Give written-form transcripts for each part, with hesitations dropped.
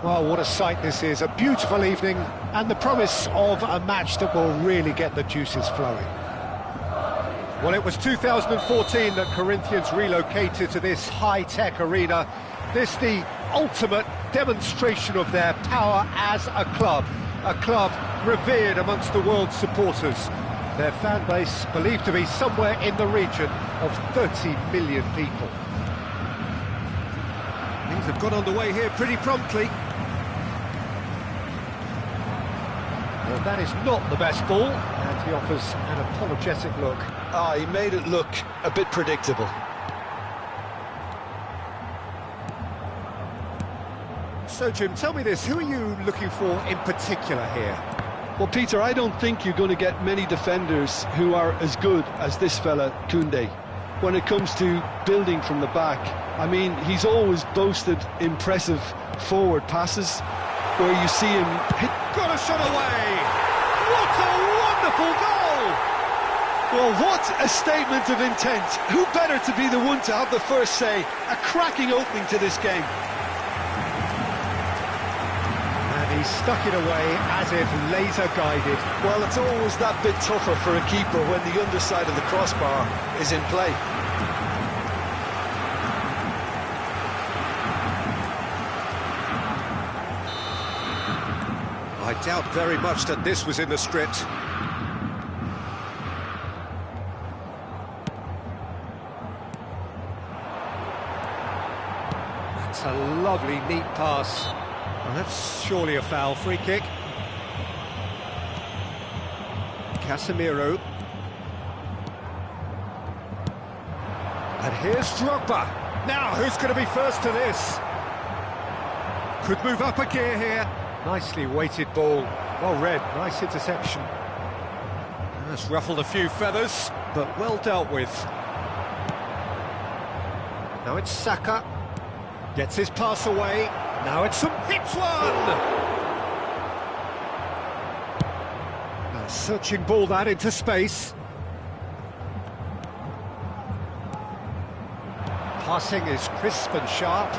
Well, what a sight this is, a beautiful evening, and the promise of a match that will really get the juices flowing. Well, it was 2014 that Corinthians relocated to this high-tech arena. This the ultimate demonstration of their power as a club revered amongst the world's supporters. Their fan base believed to be somewhere in the region of 30 million people. Things have got underway here pretty promptly. Well, that is not the best ball, and he offers an apologetic look. He made it look a bit predictable. So, Jim, tell me this, who are you looking for in particular here? Well, Peter, I don't think you're going to get many defenders who are as good as this fella, Koundé. When it comes to building from the back, I mean, he's always boasted impressive forward passes where you see him hit. Got a shot away! What a wonderful goal! Well, what a statement of intent. Who better to be the one to have the first say? A cracking opening to this game. And he stuck it away as if laser-guided. Well, it's always that bit tougher for a keeper when the underside of the crossbar is in play. I doubt very much that this was in the script. That's a lovely, neat pass. And that's surely a foul. Free kick. Casemiro. And here's Drogba. Now, who's going to be first to this? Could move up a gear here. Nicely weighted ball. Well read. Nice interception. That's ruffled a few feathers, but well dealt with. Now it's Saka. Gets his pass away. Now it's some hits one! A searching ball that into space. Passing is crisp and sharp.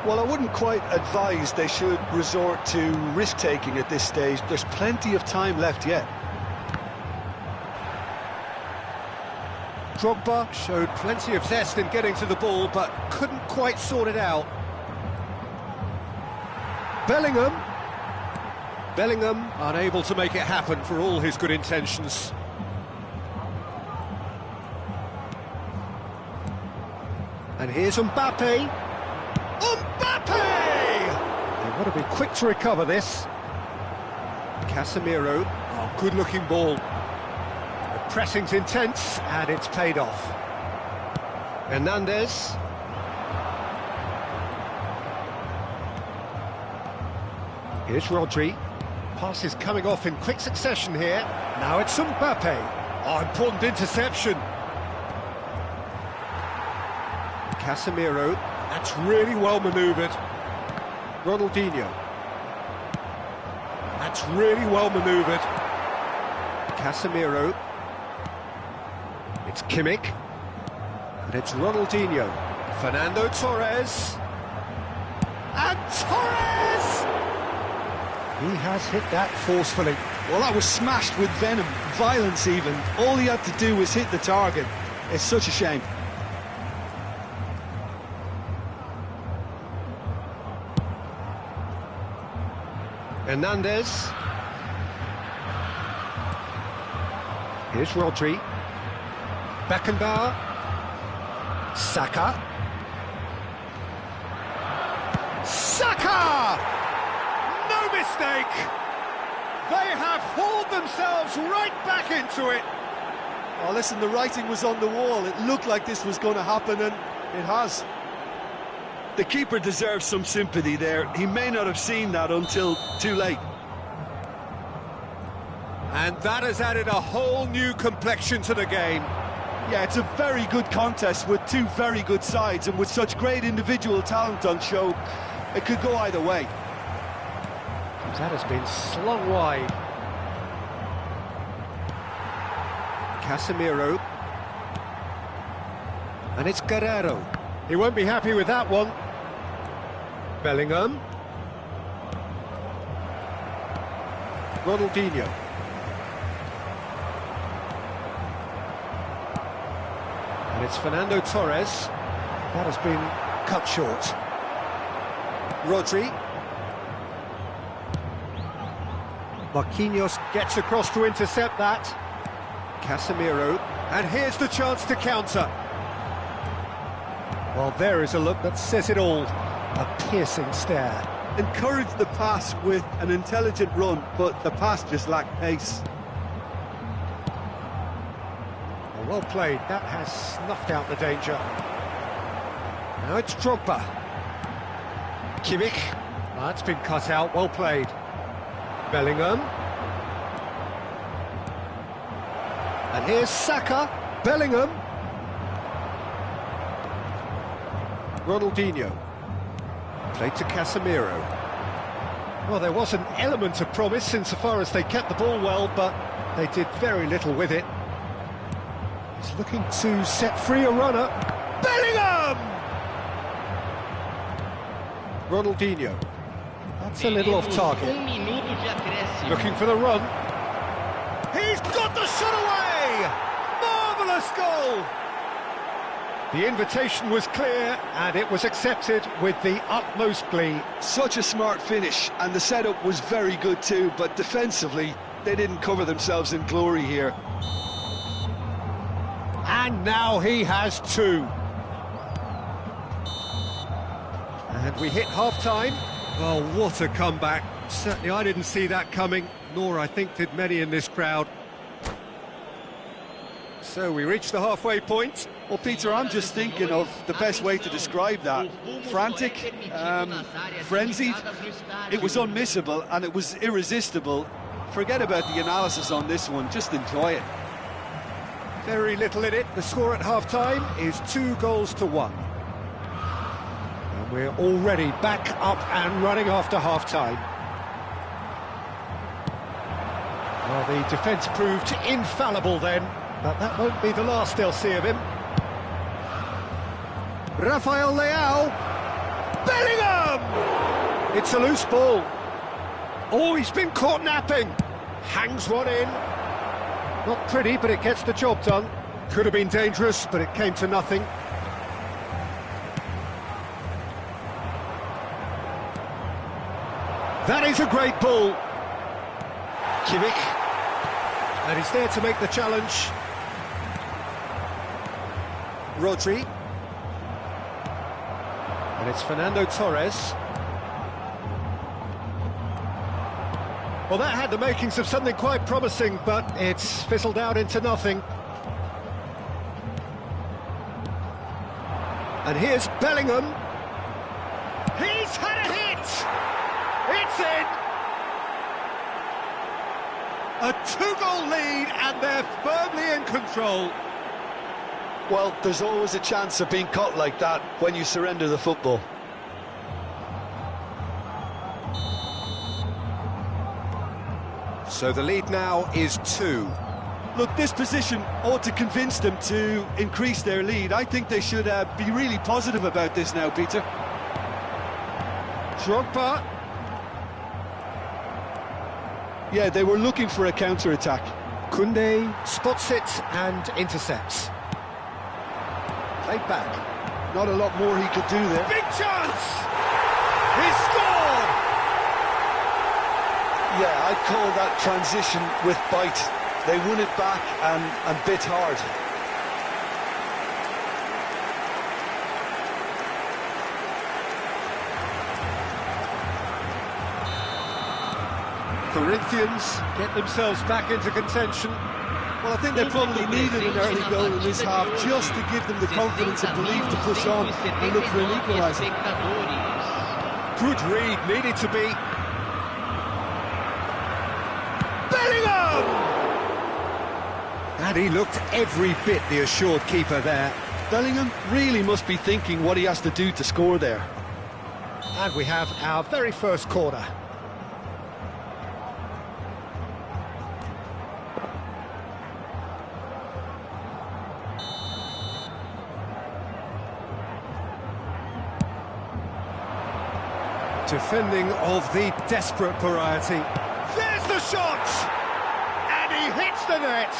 Well, I wouldn't quite advise they should resort to risk-taking at this stage. There's plenty of time left yet. Drogba showed plenty of zest in getting to the ball, but couldn't quite sort it out. Bellingham unable to make it happen for all his good intentions. And here's Mbappe. They want to be quick to recover this. Casemiro. Oh, good-looking ball. The pressing's intense, and it's paid off. Hernandez. Here's Rodri. Pass is coming off in quick succession here. Now it's Mbappe. Oh, important interception. Casemiro. That's really well manoeuvred. Ronaldinho. That's really well manoeuvred. Casemiro. It's Kimmich. And it's Ronaldinho. Fernando Torres. And Torres! He has hit that forcefully. Well, that was smashed with venom, violence even. All he had to do was hit the target. It's such a shame. Hernandez. Here's Rodri. Beckenbauer. Saka. Saka! No mistake! They have hauled themselves right back into it. Oh, listen, the writing was on the wall. It looked like this was going to happen, and it has. The keeper deserves some sympathy there. He may not have seen that until too late. And that has added a whole new complexion to the game. Yeah, it's a very good contest with two very good sides, and with such great individual talent on show, it could go either way. That has been slung wide. Casemiro. And it's Guerrero. He won't be happy with that one. Bellingham. Ronaldinho. And it's Fernando Torres. That has been cut short. Rodri. Marquinhos gets across to intercept that. Casemiro. And here's the chance to counter. Well, there is a look that says it all. A piercing stare. Encouraged the pass with an intelligent run, but the pass just lacked pace. Well played, that has snuffed out the danger. Now it's Drogba. Kimmich. That's been cut out, well played. Bellingham. And here's Saka. Bellingham. Ronaldinho. Played to Casemiro. Well, there was an element of promise insofar as they kept the ball well, but they did very little with it. He's looking to set free a runner. Bellingham! Ronaldinho. That's a little off target. Looking for the run. He's got the shot away! Marvellous goal! The invitation was clear and it was accepted with the utmost glee. Such a smart finish, and the setup was very good too, but defensively they didn't cover themselves in glory here. And now he has two. And we hit half-time. Oh, what a comeback. Certainly I didn't see that coming, nor I think did many in this crowd. So we reach the halfway point. Well, Peter, I'm just thinking of the best way to describe that. Frantic, frenzied. It was unmissable and it was irresistible. Forget about the analysis on this one, just enjoy it. Very little in it. The score at half-time is 2-1. And we're already back up and running after half-time. Well, the defence proved infallible then, but that won't be the last they'll see of him. Rafael Leao. Bellingham! It's a loose ball. Oh, he's been caught napping. Hangs one in. Not pretty, but it gets the job done. Could have been dangerous, but it came to nothing. That is a great ball. Kimmich. And he's there to make the challenge. Rodri. And it's Fernando Torres. Well, that had the makings of something quite promising, but it's fizzled out into nothing. And here's Bellingham. He's had a hit! It's in! A 2-goal lead, and they're firmly in control. Well, there's always a chance of being caught like that when you surrender the football. So the lead now is 2. Look, this position ought to convince them to increase their lead. I think they should be really positive about this now, Peter. Drogba. Yeah, they were looking for a counter-attack. Koundé spots it and intercepts. Played back. Not a lot more he could do there. Big chance! He scored! Yeah, I'd call that transition with bite. They won it back and bit hard. Corinthians get themselves back into contention. Well, I think they probably needed an early goal in this half just to give them the confidence and belief to push on and look for an equaliser. Good read, needed to be. Bellingham! And he looked every bit the assured keeper there. Bellingham really must be thinking what he has to do to score there. And we have our very first corner. Defending of the desperate variety. There's the shot! And he hits the net!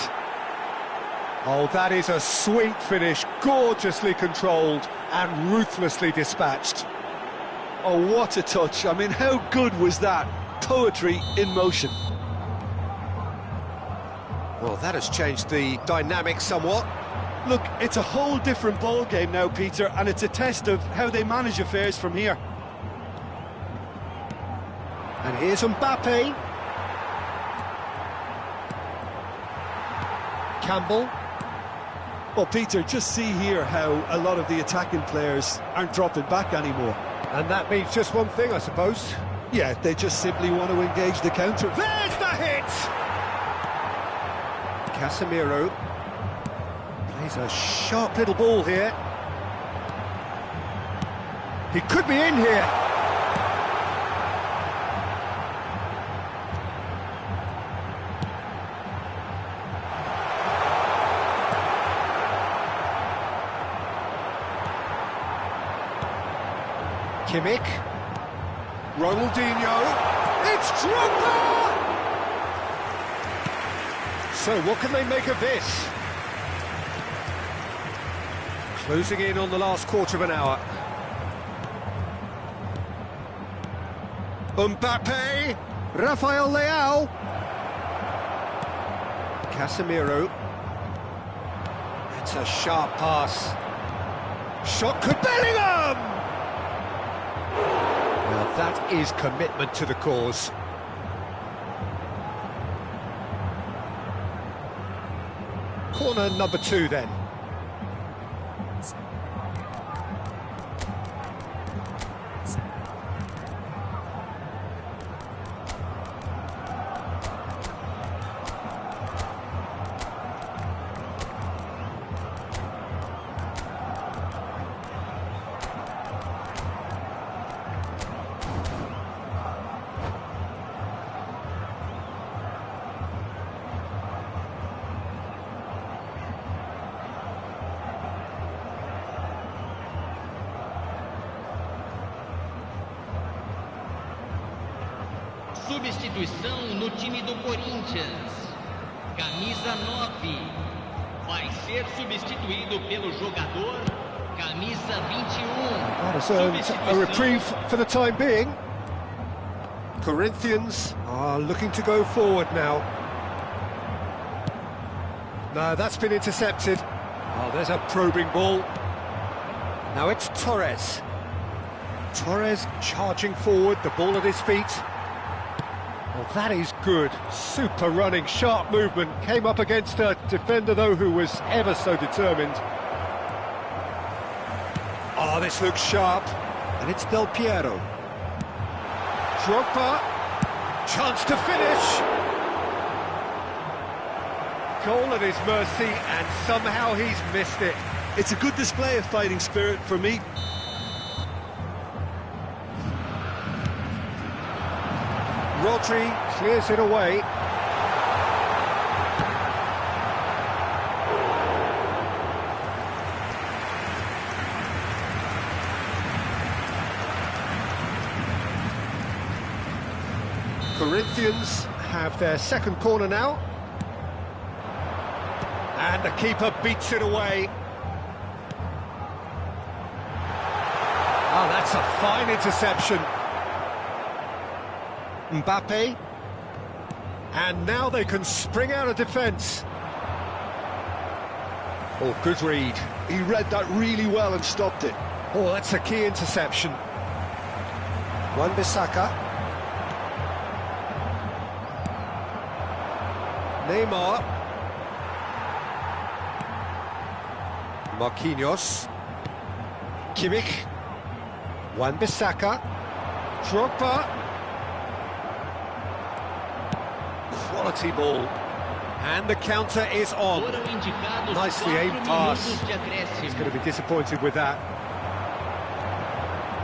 Oh, that is a sweet finish, gorgeously controlled and ruthlessly dispatched. Oh, what a touch. I mean, how good was that? Poetry in motion. Well, that has changed the dynamic somewhat. Look, it's a whole different ball game now, Peter, and it's a test of how they manage affairs from here. And here's Mbappe. Campbell. Well, Peter, just see here how a lot of the attacking players aren't dropping back anymore. And that means just one thing, I suppose. Yeah, they just simply want to engage the counter. There's the hit! Casemiro plays a sharp little ball here. He could be in here. Kimmich, Ronaldinho, it's Drogba! So what can they make of this? Closing in on the last quarter of an hour. Mbappe, Rafael Leao, Casemiro. It's a sharp pass. Shot could Bellingham! Well, that is commitment to the cause. Corner number 2 then. Substituição no time do Corinthians. Camisa 9 vai ser substituído pelo jogador camisa 21. That has earned a reprieve for the time being. Corinthians are looking to go forward now. No, that's been intercepted. Oh, there's a probing ball. Now it's Torres. Torres charging forward, the ball at his feet. Well, that is good. Super running, sharp movement. Came up against a defender, though, who was ever so determined. Oh, this looks sharp. And it's Del Piero. Drogba. Chance to finish. Goal at his mercy, and somehow he's missed it. It's a good display of fighting spirit for me. Rodri clears it away. Corinthians have their second corner now. And the keeper beats it away. Oh, that's a fine interception. Mbappe, and now they can spring out of defence. Oh, good read. He read that really well and stopped it. Oh, that's a key interception. Wan-Bissaka. Neymar. Marquinhos. Kimmich. Wan-Bissaka. Drogba. Quality ball, and the counter is on. Nicely aimed pass. He's going to be disappointed with that.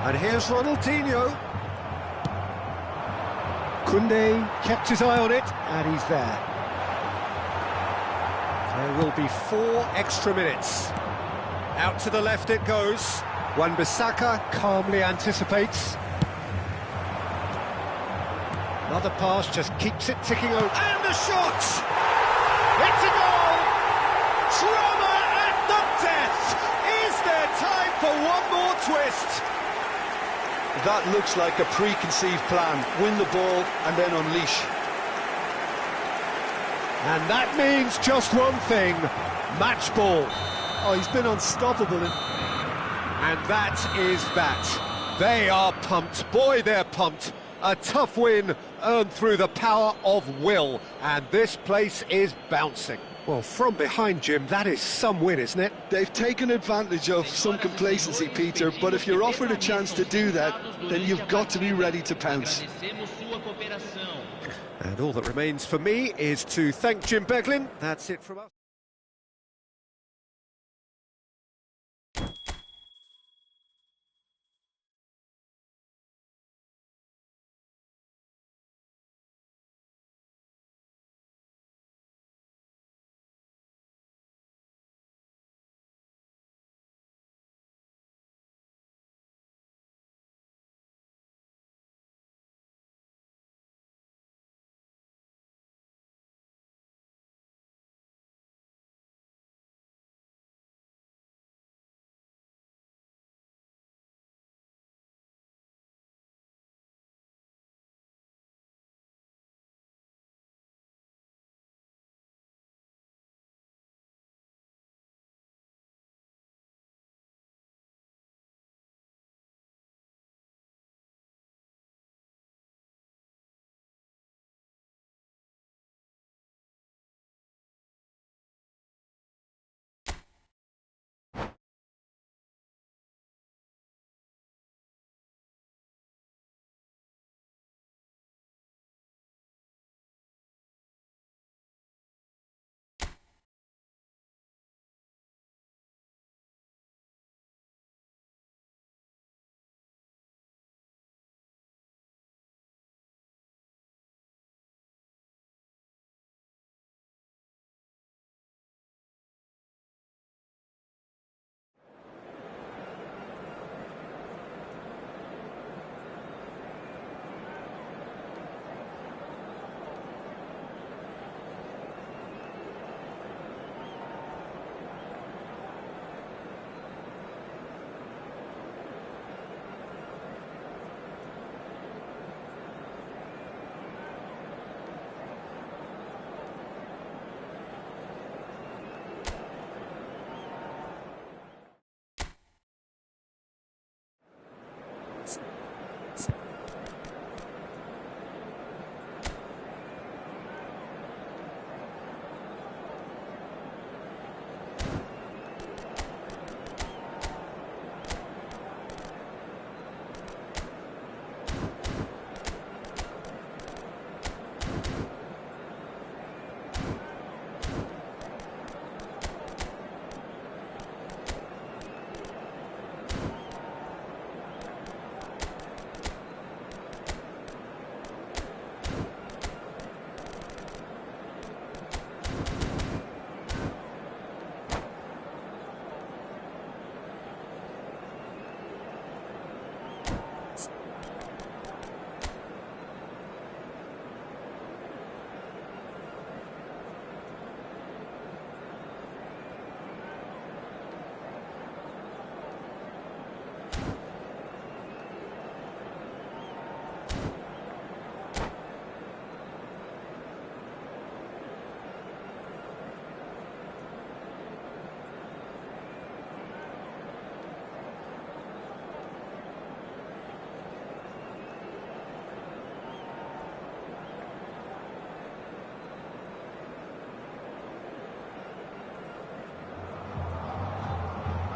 And here's Ronaldinho. Koundé kept his eye on it, and he's there. There will be 4 extra minutes. Out to the left it goes. Wan-Bissaka calmly anticipates. Another pass just keeps it ticking over. And the shot! It's a goal! Drama at the death! Is there time for one more twist? That looks like a preconceived plan. Win the ball and then unleash. And that means just one thing, match ball. Oh, he's been unstoppable. And that is that. They are pumped. Boy, they're pumped. A tough win earned through the power of will. And this place is bouncing. Well, from behind, Jim, that is some win, isn't it? They've taken advantage of some complacency, Peter, but if you're offered a chance to do that, then you've got to be ready to pounce. And all that remains for me is to thank Jim Beglin. That's it from us.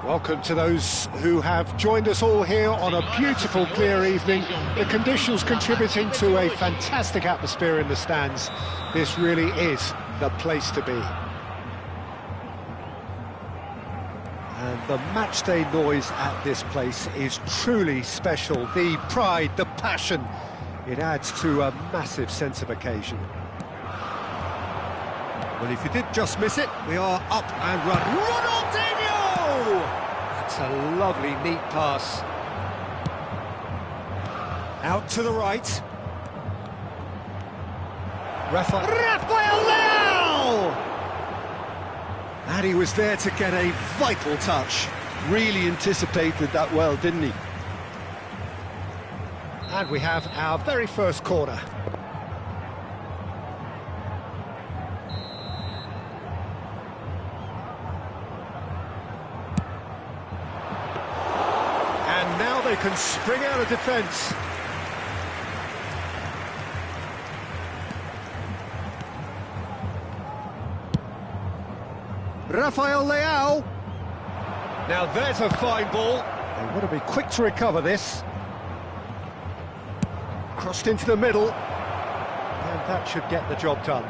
Welcome to those who have joined us all here on a beautiful, clear evening. The conditions contributing to a fantastic atmosphere in the stands. This really is the place to be. And the matchday noise at this place is truly special. The pride, the passion, it adds to a massive sense of occasion. Well, if you did just miss it, we are up and running. Ronaldinho! That's a lovely, neat pass. Out to the right. Rafael Leao! And he was there to get a vital touch. Really anticipated that well, didn't he? And we have our very first corner. And now they can spring out of defence. Rafael Leao. Now there's a fine ball. They want to be quick to recover this. Crossed into the middle. And that should get the job done.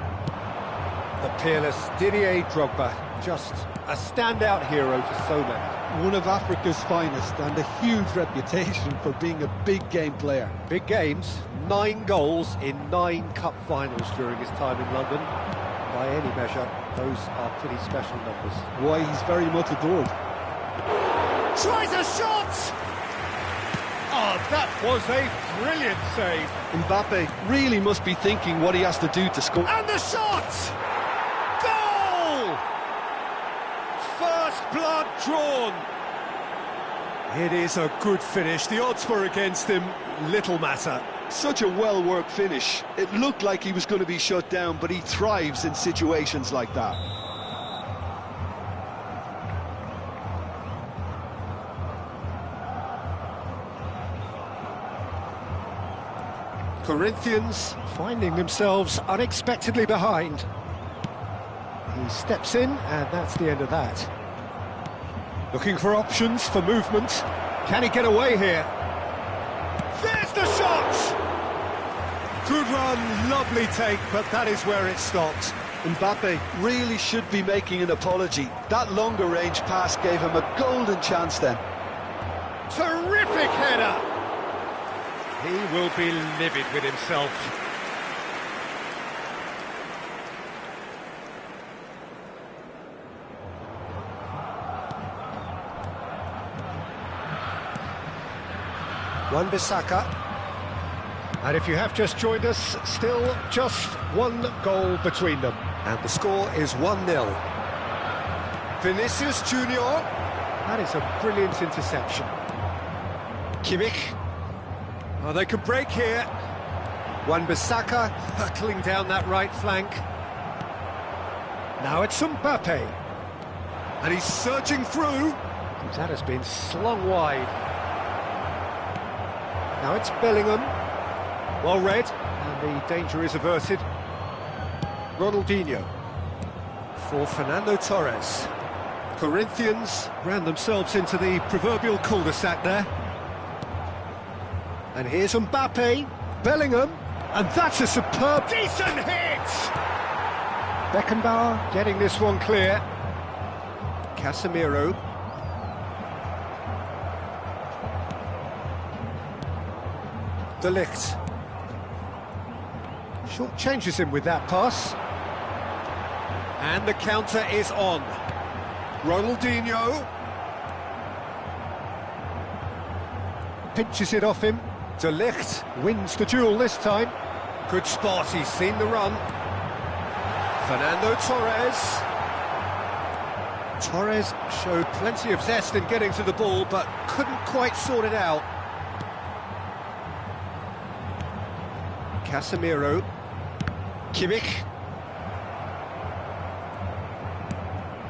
The peerless Didier Drogba. Just a standout hero to so many. One of Africa's finest and a huge reputation for being a big game player. Big games, 9 goals in 9 cup finals during his time in London. By any measure, those are pretty special numbers. Why, he's very much adored. Tries a shot! Oh, that was a brilliant save. Mbappe really must be thinking what he has to do to score. And the shot! Goal! First blood drawn. It is a good finish. The odds were against him. Little matter. Such a well-worked finish. It looked like he was going to be shut down, but he thrives in situations like that. Corinthians finding themselves unexpectedly behind. He steps in, and that's the end of that. Looking for options for movement. Can he get away here? There's the shot! Good run, lovely take, but that is where it stopped. Mbappe really should be making an apology. That longer range pass gave him a golden chance then. Terrific header! He will be livid with himself. Wan-Bissaka. And if you have just joined us, still just 1 goal between them. And the score is 1-0. Vinicius Junior. That is a brilliant interception. Kimmich. Oh, they can break here. Wan-Bissaka hurtling down that right flank. Now it's Mbappe. And he's surging through. That has been slung wide. Now it's Bellingham. Well read, and the danger is averted. Ronaldinho. For Fernando Torres. Corinthians ran themselves into the proverbial cul-de-sac there. And here's Mbappe, Bellingham, and that's a superb, decent hit! Beckenbauer getting this one clear. Casemiro. De Ligt. Short changes him with that pass. And the counter is on. Ronaldinho. Pinches it off him. De Ligt wins the duel this time. Good spot, he's seen the run. Fernando Torres. Torres showed plenty of zest in getting to the ball, but couldn't quite sort it out. Casemiro. Kimmich.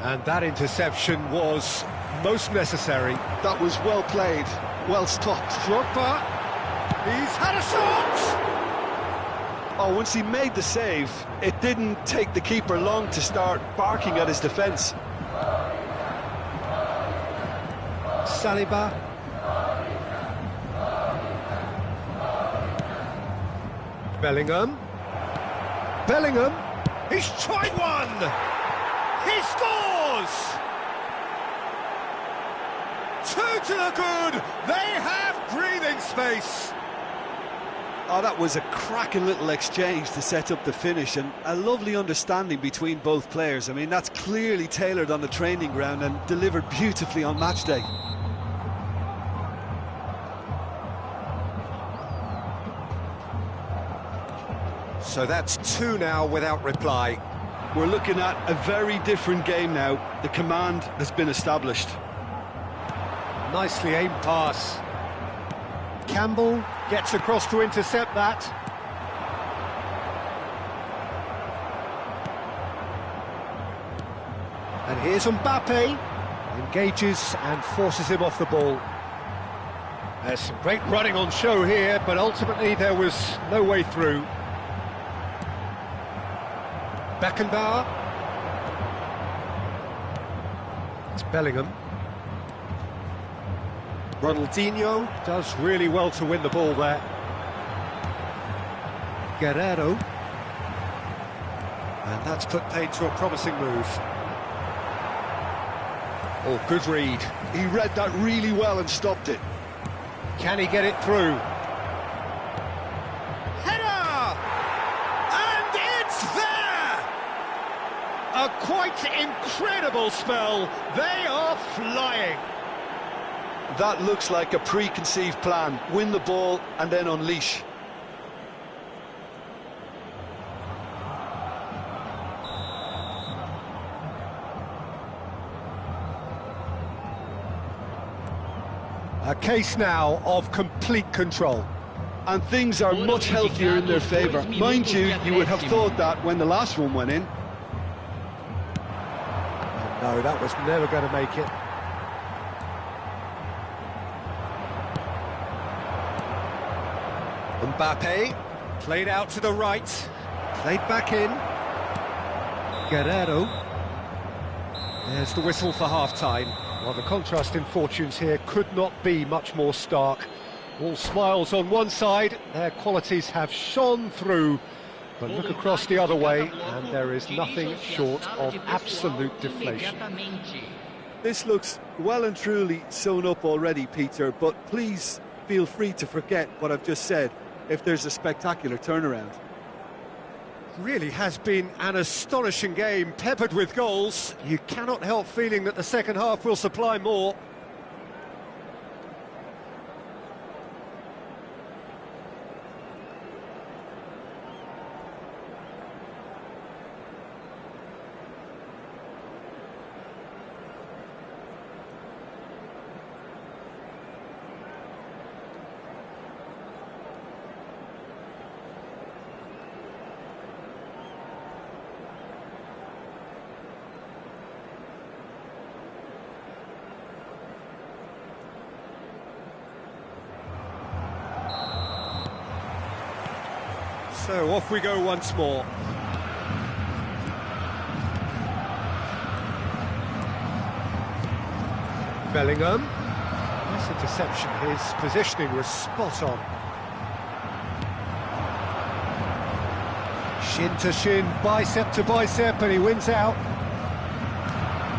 And that interception was most necessary. That was well played, well stopped. Drogba. He's had a shot! Oh, once he made the save, it didn't take the keeper long to start barking at his defence. Saliba. Bellingham. Bellingham. He's tried one! He scores! 2 to the good! They have breathing space! Oh, that was a cracking little exchange to set up the finish, and a lovely understanding between both players. I mean, that's clearly tailored on the training ground and delivered beautifully on match day. So that's two now without reply. We're looking at a very different game now. The command has been established. Nicely aimed pass. Campbell gets across to intercept that. And here's Mbappe. Engages and forces him off the ball. There's some great running on show here, but ultimately there was no way through. Beckenbauer. It's Bellingham. Ronaldinho does really well to win the ball there. Guerrero. And that's put paid to a promising move. Oh, good read. He read that really well and stopped it. Can he get it through? Header! And it's there! A quite incredible spell. They are flying. That looks like a preconceived plan. Win the ball and then unleash. A case now of complete control. And things are much healthier in their favour. Mind you, you would have thought that when the last one went in. No, that was never going to make it. Mbappe, played out to the right, played back in. Guerrero. There's the whistle for half-time. Well, the contrast in fortunes here could not be much more stark. All smiles on one side, their qualities have shone through. But look across the other way, and there is nothing short of absolute deflation. This looks well and truly sewn up already, Peter, but please feel free to forget what I've just said if there's a spectacular turnaround. Really has been an astonishing game, peppered with goals. You cannot help feeling that the second half will supply more. So off we go once more. Bellingham. Nice interception. His positioning was spot on. Shin to shin, bicep to bicep, and he wins out.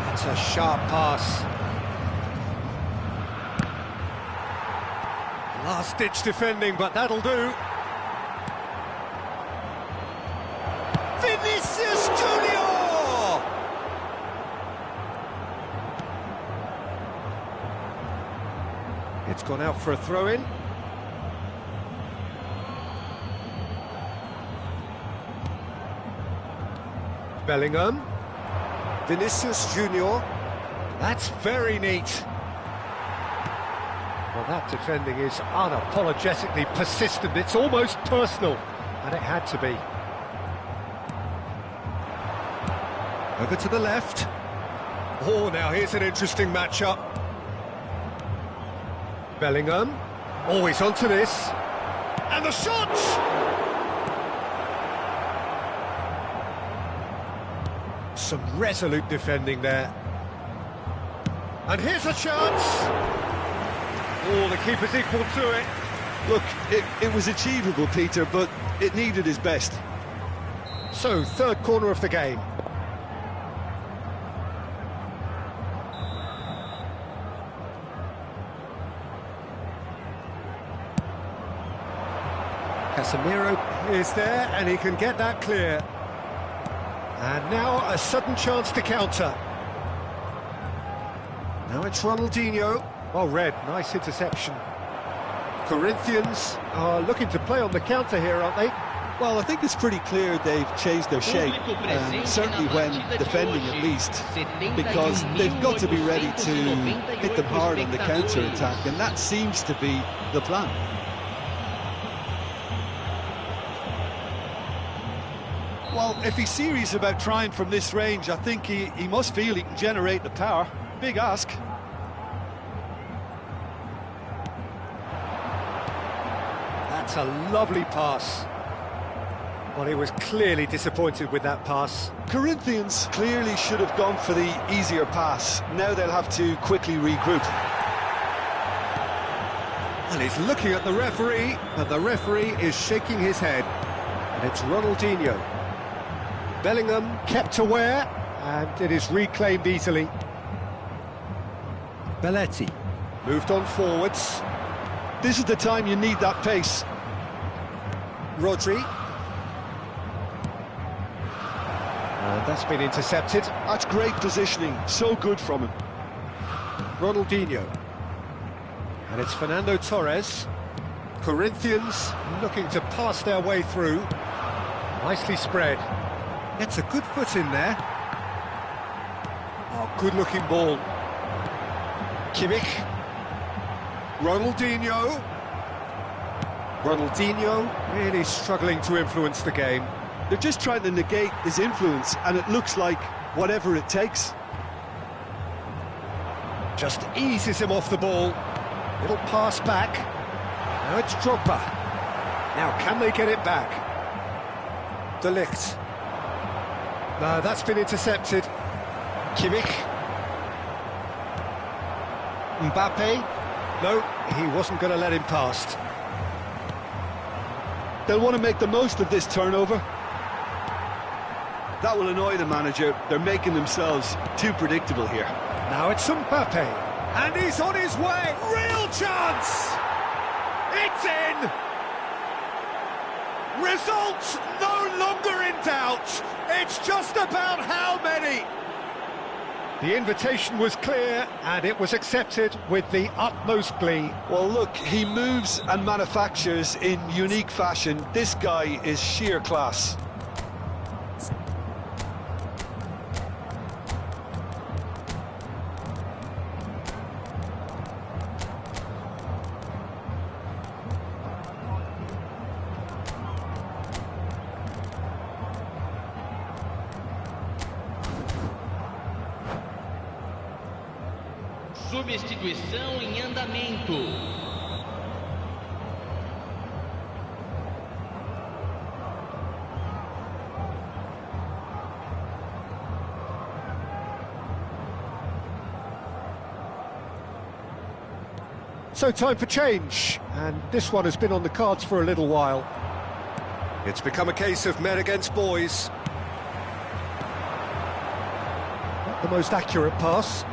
That's a sharp pass. Last-ditch defending, but that'll do. Vinicius Junior! It's gone out for a throw-in. Bellingham. Vinicius Junior. That's very neat. Well, that defending is unapologetically persistent. It's almost personal, and it had to be. Over to the left. Oh, now here's an interesting matchup. Bellingham. Oh, he's onto this. And the shot! Some resolute defending there. And here's a chance! Oh, the keeper's equal to it. Look, it was achievable, Peter, but it needed his best. So, third corner of the game. Casemiro is there, and he can get that clear. And now a sudden chance to counter. Now it's Ronaldinho. Well read, nice interception. Corinthians are looking to play on the counter here, aren't they? Well, I think it's pretty clear they've changed their shape, certainly when defending at least, because they've got to be ready to hit them hard on the counter-attack, and that seems to be the plan. Well, if he's serious about trying from this range, I think he must feel he can generate the power. Big ask. That's a lovely pass. Well, he was clearly disappointed with that pass. Corinthians clearly should have gone for the easier pass. Now they'll have to quickly regroup. And he's looking at the referee, and the referee is shaking his head. And it's Ronaldinho. Bellingham kept aware, and it is reclaimed easily. Belletti moved on forwards. This is the time you need that pace. Rodri. And that's been intercepted. That's great positioning, so good from him. Ronaldinho. And it's Fernando Torres. Corinthians looking to pass their way through. Nicely spread. Gets a good foot in there. Oh, good-looking ball. Kimmich. Ronaldinho. Ronaldinho really struggling to influence the game. They're just trying to negate his influence, and it looks like whatever it takes. Just eases him off the ball. Little pass back. Now it's Drogba. Now can they get it back? De Ligt. No, that's been intercepted. Kimmich. Mbappe. No, he wasn't going to let him past. They'll want to make the most of this turnover. That will annoy the manager. They're making themselves too predictable here. Now it's Mbappe. And he's on his way. Real chance! It's in! Results no longer in doubt. It's just about how many. The invitation was clear, and it was accepted with the utmost glee. Well, look, he moves and manufactures in unique fashion. This guy is sheer class. Substituição em andamento. So time for change, and this one has been on the cards for a little while. It's become a case of men against boys. Not the most accurate pass.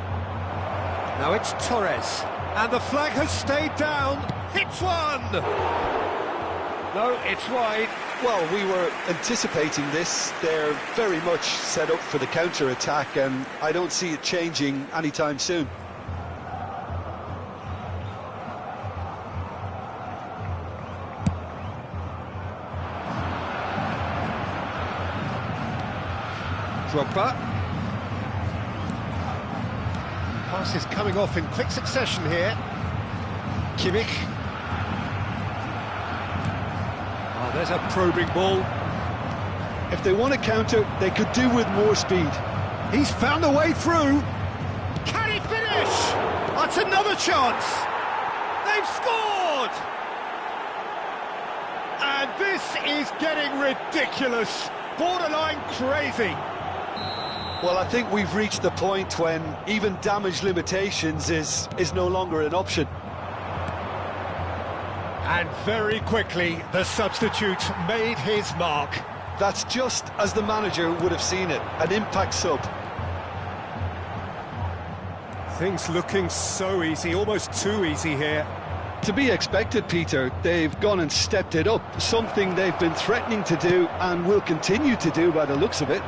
Now it's Torres, and the flag has stayed down. Hits one! No, it's wide. Well, we were anticipating this. They're very much set up for the counter-attack, and I don't see it changing anytime soon. Drogba. Passes coming off in quick succession here. Kimmich. Oh, there's a probing ball. If they want to counter, they could do with more speed. He's found a way through. Can he finish? That's another chance. They've scored! And this is getting ridiculous. Borderline crazy. Well, I think we've reached the point when even damage limitations is no longer an option. And very quickly, the substitute made his mark. That's just as the manager would have seen it, an impact sub. Things looking so easy, almost too easy here. To be expected, Peter. They've gone and stepped it up, something they've been threatening to do and will continue to do by the looks of it.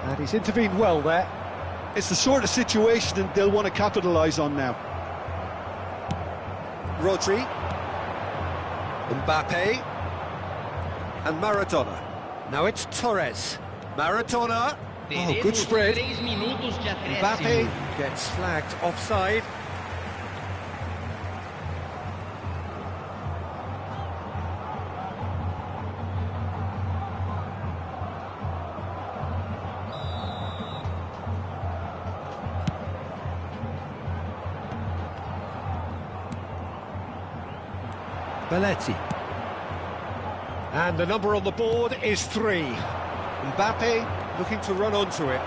And he's intervened well there. It's the sort of situation that they'll want to capitalise on now. Rodri. Mbappe. And Maradona. Now it's Torres. Maradona. Oh, good spread. Mbappe gets flagged offside. Belletti. And the number on the board is 3. Mbappe looking to run onto it.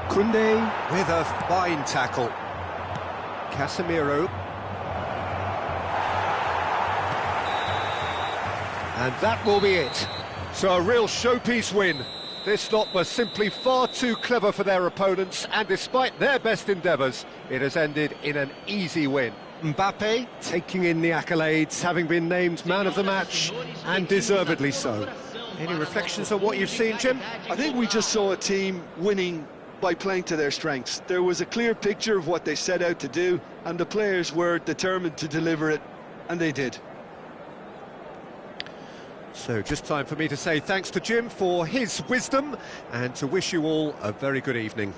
Koundé with a fine tackle. Casemiro. And that will be it. So a real showpiece win. This lot was simply far too clever for their opponents, and despite their best endeavours, it has ended in an easy win. Mbappe taking in the accolades, having been named man of the match, and deservedly so. Any reflections on what you've seen, Jim? I think we just saw a team winning by playing to their strengths. There was a clear picture of what they set out to do, and the players were determined to deliver it, and they did. So just time for me to say thanks to Jim for his wisdom, and to wish you all a very good evening.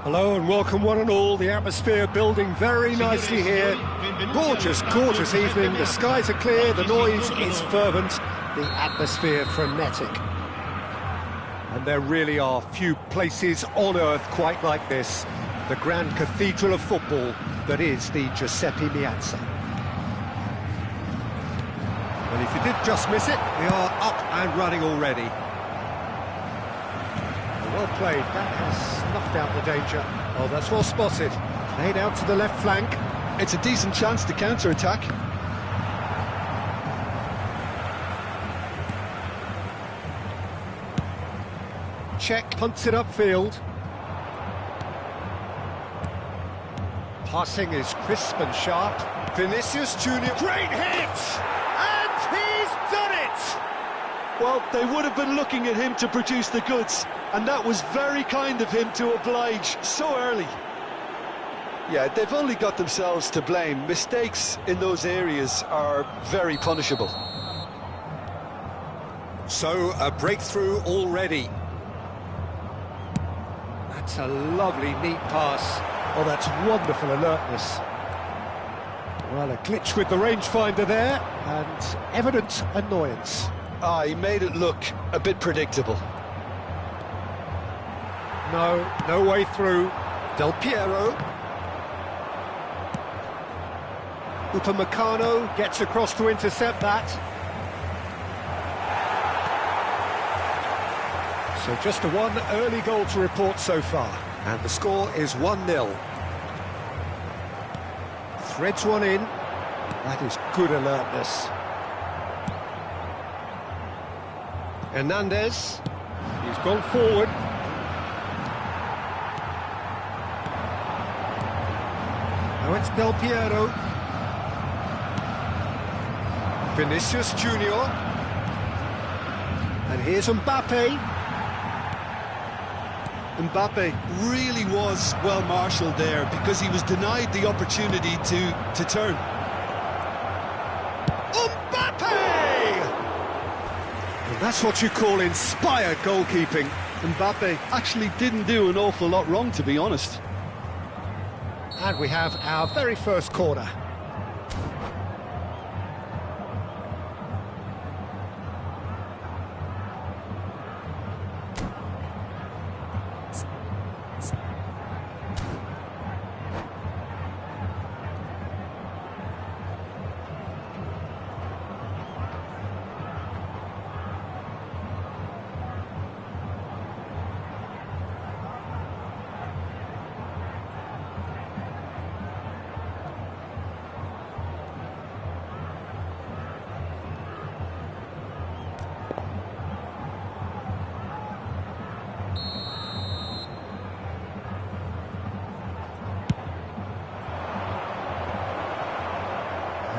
Hello and welcome one and all. The atmosphere building very nicely here. Gorgeous, gorgeous evening. The skies are clear, the noise is fervent, the atmosphere frenetic. And there really are few places on earth quite like this. The grand cathedral of football that is the Giuseppe Meazza. And if you did just miss it, we are up and running already. Well played, that has snuffed out the danger. Oh, that's well spotted. Played out to the left flank. It's a decent chance to counter-attack. Check, punts it upfield. Passing is crisp and sharp. Vinicius Junior, great hit! And he's done it! Well, they would have been looking at him to produce the goods, and that was very kind of him to oblige so early. Yeah, they've only got themselves to blame. Mistakes in those areas are very punishable. So, a breakthrough already. That's a lovely, neat pass. Oh, that's wonderful alertness. Well, a glitch with the rangefinder there, and evident annoyance. He made it look a bit predictable. No way through. Del Piero. Upamecano gets across to intercept that. So just the one early goal to report so far. And the score is 1-0. Threads one in. That is good alertness. Hernandez, he's gone forward. Now it's Del Piero. Vinicius Junior. And here's Mbappe. Mbappe really was well marshalled there because he was denied the opportunity to turn. And that's what you call inspired goalkeeping. Mbappe actually didn't do an awful lot wrong, to be honest. And we have our very first corner.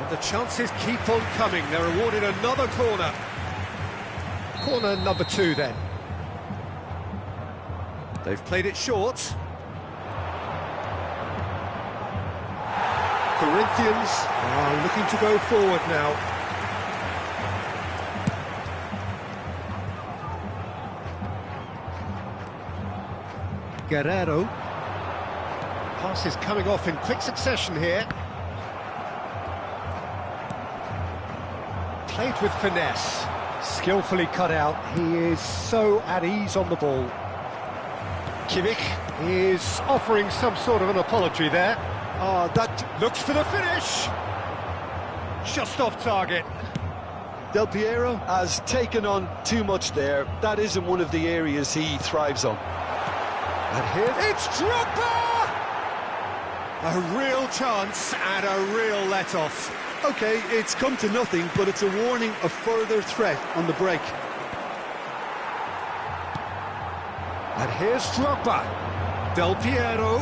The chances keep on coming. They're awarded another corner. Corner number 2 then. They've played it short. Corinthians are looking to go forward now. Guerrero. Pass is coming off in quick succession here. Played with finesse, skillfully cut out. He is so at ease on the ball. Kimmich is offering some sort of an apology there. That looks for the finish. Just off target. Del Piero has taken on too much there. That isn't one of the areas he thrives on. And here it's Drogba! A real chance and a real let-off. OK, it's come to nothing, but it's a warning of further threat on the break. And here's Drogba. Del Piero.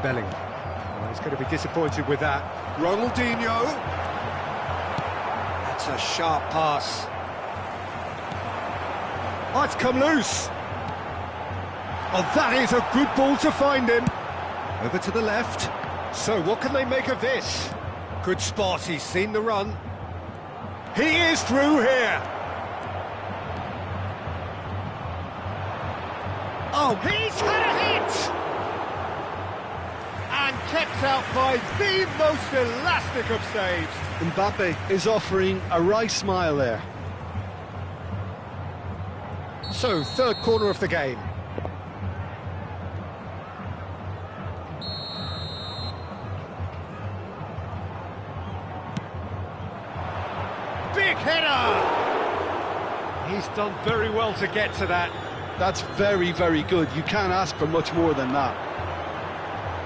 Bellingham. Oh, he's going to be disappointed with that. Ronaldinho. That's a sharp pass. Oh, it's come loose. Oh, that is a good ball to find him. Over to the left. So, what can they make of this? Good spot, he's seen the run. He is through here. Oh, he's had a hit! And kept out by the most elastic of saves. Mbappe is offering a wry smile there. So, third corner of the game. Big header! He's done very well to get to that. That's very, very good. You can't ask for much more than that.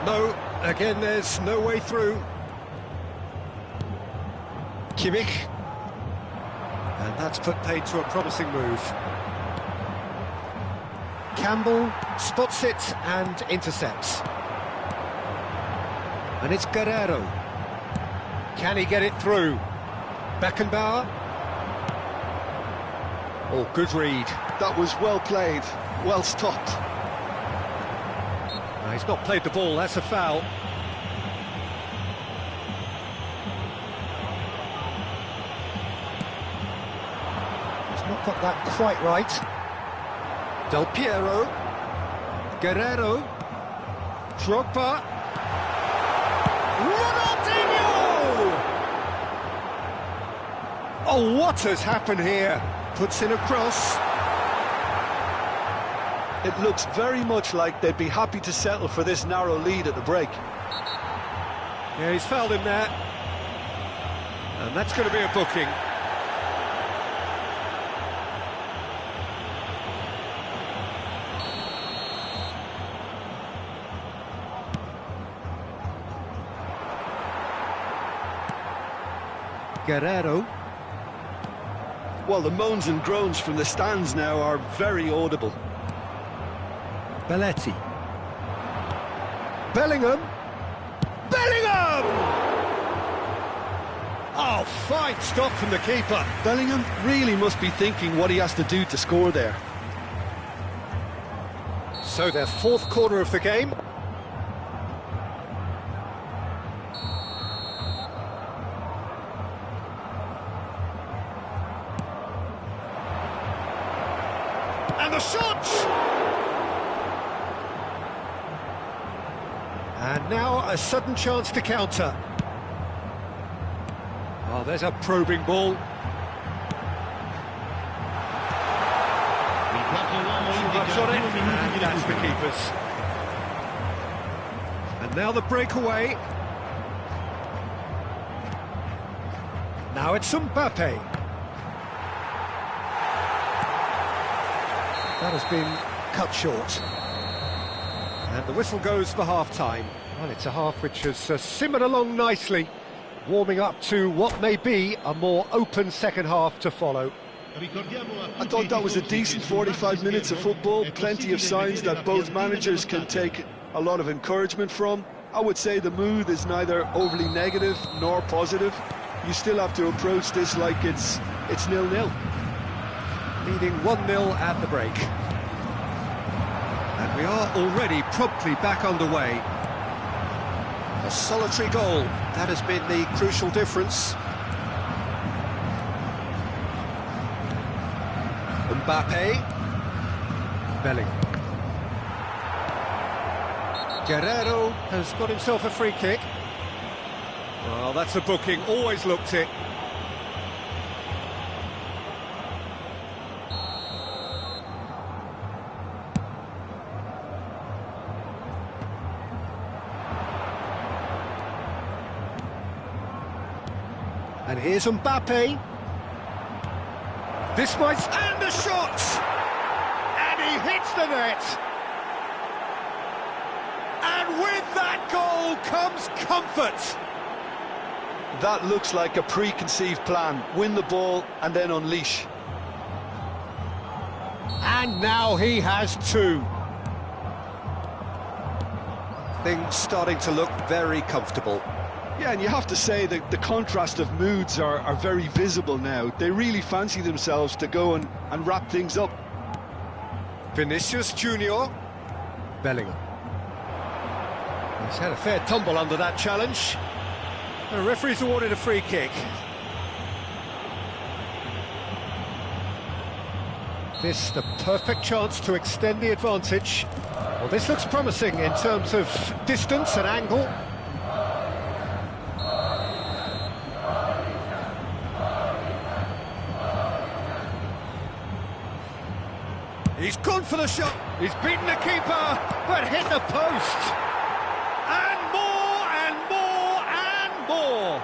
No, again, there's no way through. Kimmich. And that's put paid to a promising move. Campbell spots it and intercepts. And it's Guerrero. Can he get it through? Beckenbauer. Oh, good read. That was well played, well stopped. No, he's not played the ball, that's a foul. He's not got that quite right. Del Piero. Guerrero. Drogba. Ronaldinho! Oh, what has happened here? Puts in a cross. It looks very much like they'd be happy to settle for this narrow lead at the break. Yeah, he's fouled him there. And that's going to be a booking. Guerrero. Well, the moans and groans from the stands now are very audible. Belletti. Bellingham. Bellingham! Oh, fine stop from the keeper. Bellingham really must be thinking what he has to do to score there. So their fourth corner of the game. And the shot! And now a sudden chance to counter. Oh, there's a probing ball. Shot it, and that's the keeper's. And now the breakaway. Now it's Mbappe. That has been cut short. And the whistle goes for half-time. Well, it's a half which has simmered along nicely, warming up to what may be a more open second half to follow. I thought that was a decent 45 minutes of football, plenty of signs that both managers can take a lot of encouragement from. I would say the mood is neither overly negative nor positive. You still have to approach this like it's 0-0. Leading 1-0 at the break. And we are already promptly back underway. A solitary goal, that has been the crucial difference. Mbappe. Bellingham. Guerrero has got himself a free kick. Well, that's a booking, always looked it. And here's Mbappe. This might... And the shot! And he hits the net! And with that goal comes comfort! That looks like a preconceived plan. Win the ball and then unleash. And now he has two. Things starting to look very comfortable. Yeah, and you have to say that the contrast of moods are very visible now. They really fancy themselves to go and wrap things up. Vinicius Junior. Bellingham. He's had a fair tumble under that challenge. The referee's awarded a free kick. This the perfect chance to extend the advantage. Well, this looks promising in terms of distance and angle. He's gone for the shot. He's beaten the keeper, but hit the post. And more, and more, and more.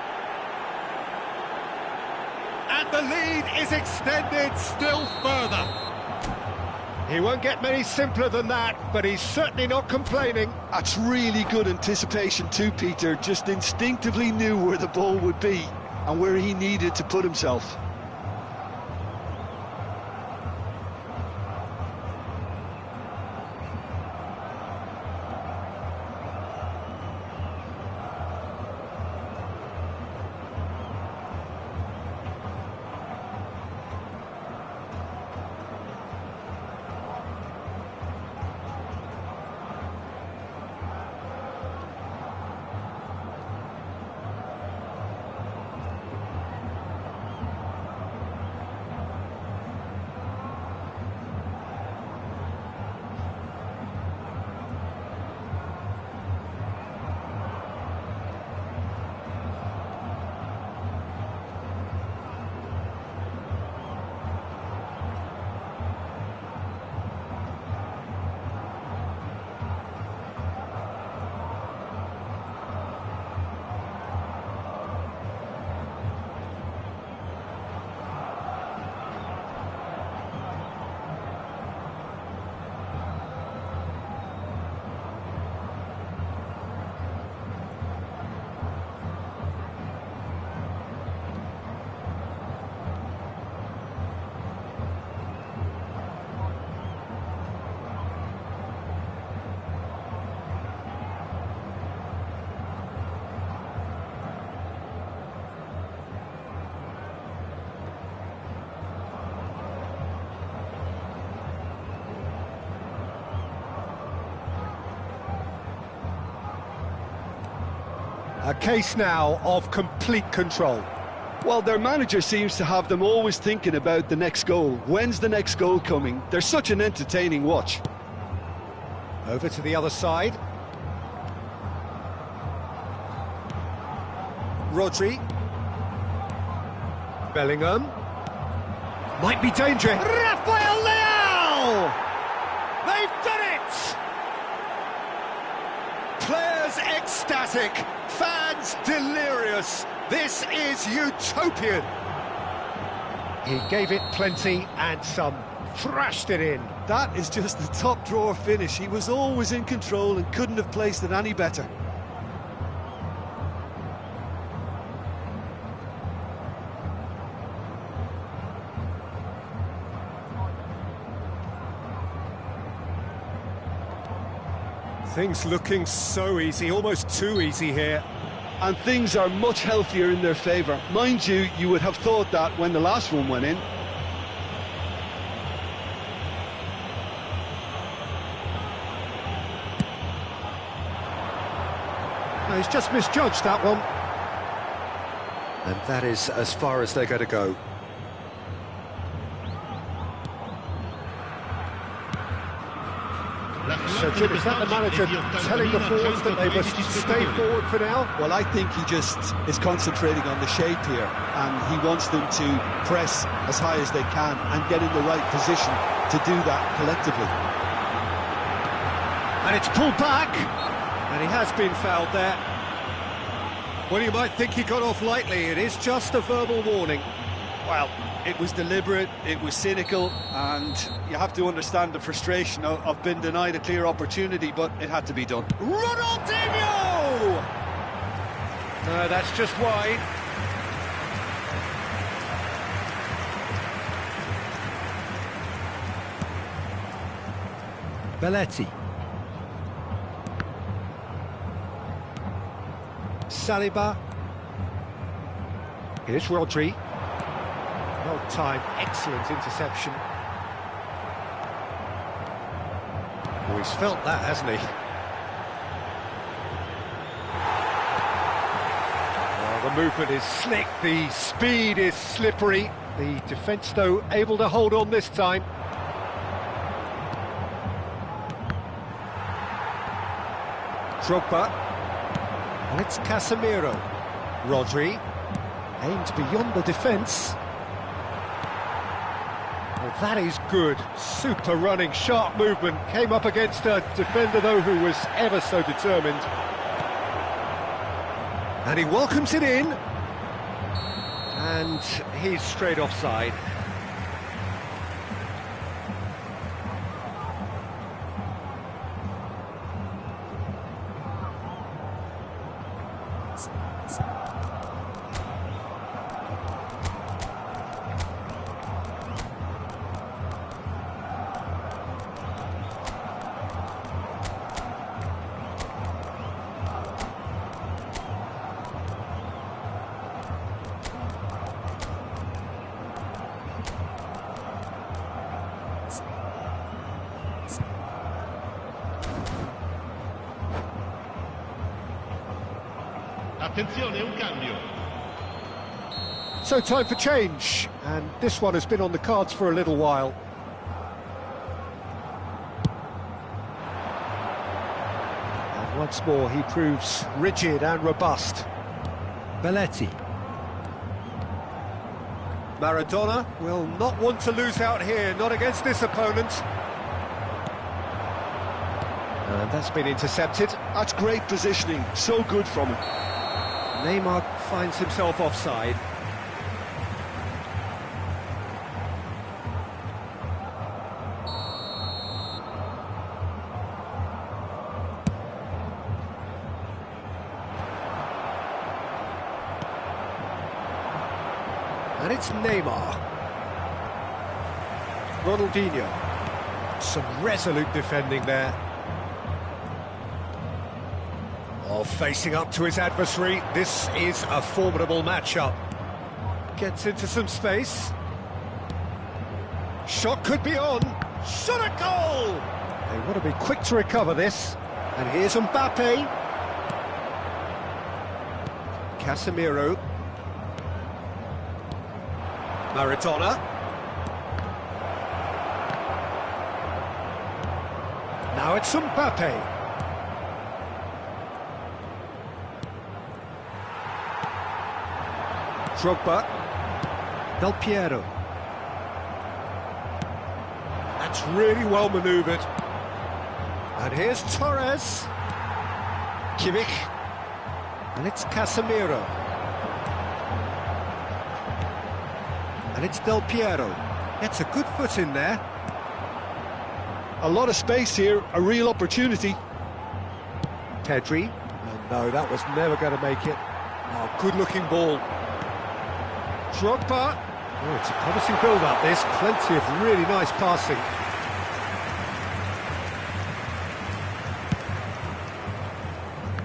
And the lead is extended still further. He won't get many simpler than that, but he's certainly not complaining. That's really good anticipation too, Peter. Just instinctively knew where the ball would be and where he needed to put himself. A case now of complete control. Well, their manager seems to have them always thinking about the next goal. When's the next goal coming? They're such an entertaining watch. Over to the other side. Rodri. Bellingham. Might be dangerous. Rafael Leao! They've done it! Players ecstatic, fans delirious. This is utopian. He gave it plenty and some, thrashed it in. That is just the top drawer finish. He was always in control and couldn't have placed it any better. Things looking so easy, almost too easy here. And things are much healthier in their favour. Mind you, you would have thought that when the last one went in. No, he's just misjudged that one. And that is as far as they're going to go. So, Jim, is that the manager telling the forwards that they must stay forward for now? Well, I think he just is concentrating on the shape here, and he wants them to press as high as they can and get in the right position to do that collectively. And it's pulled back, and he has been fouled there. Well, you might think he got off lightly. It is just a verbal warning. Well, it was deliberate, it was cynical, and you have to understand the frustration of being denied a clear opportunity, but it had to be done. Ronaldinho! No, that's just wide. Belletti. Saliba. Here's Rodri. Well timed, excellent interception. Oh, he's felt that, hasn't he? Well, the movement is slick, the speed is slippery. The defence, though, able to hold on this time. Drogba. And it's Casemiro. Rodri. Aimed beyond the defence. Well, that is good. Super running, sharp movement. Came up against a defender, though, who was ever so determined. And he welcomes it in. And he's straight offside. Attenzione, un cambio. So time for change, and this one has been on the cards for a little while. And once more he proves rigid and robust. Belletti. Maradona will not want to lose out here, not against this opponent. And that's been intercepted. That's great positioning, so good from him. Neymar finds himself offside. And it's Neymar. Ronaldinho. Some resolute defending there. Oh, facing up to his adversary, this is a formidable matchup. Gets into some space. Shot could be on. Shot a goal! They want to be quick to recover this. And here's Mbappe. Casemiro. Maradona. Now it's Mbappe. Drogba. Del Piero. That's really well manoeuvred. And here's Torres. Kimmich. And it's Casemiro. And it's Del Piero. Gets a good foot in there. A lot of space here, a real opportunity. Pedri. And no, that was never going to make it. Oh, good-looking ball. Drogba. Oh, it's a promising build-up, this. Plenty of really nice passing.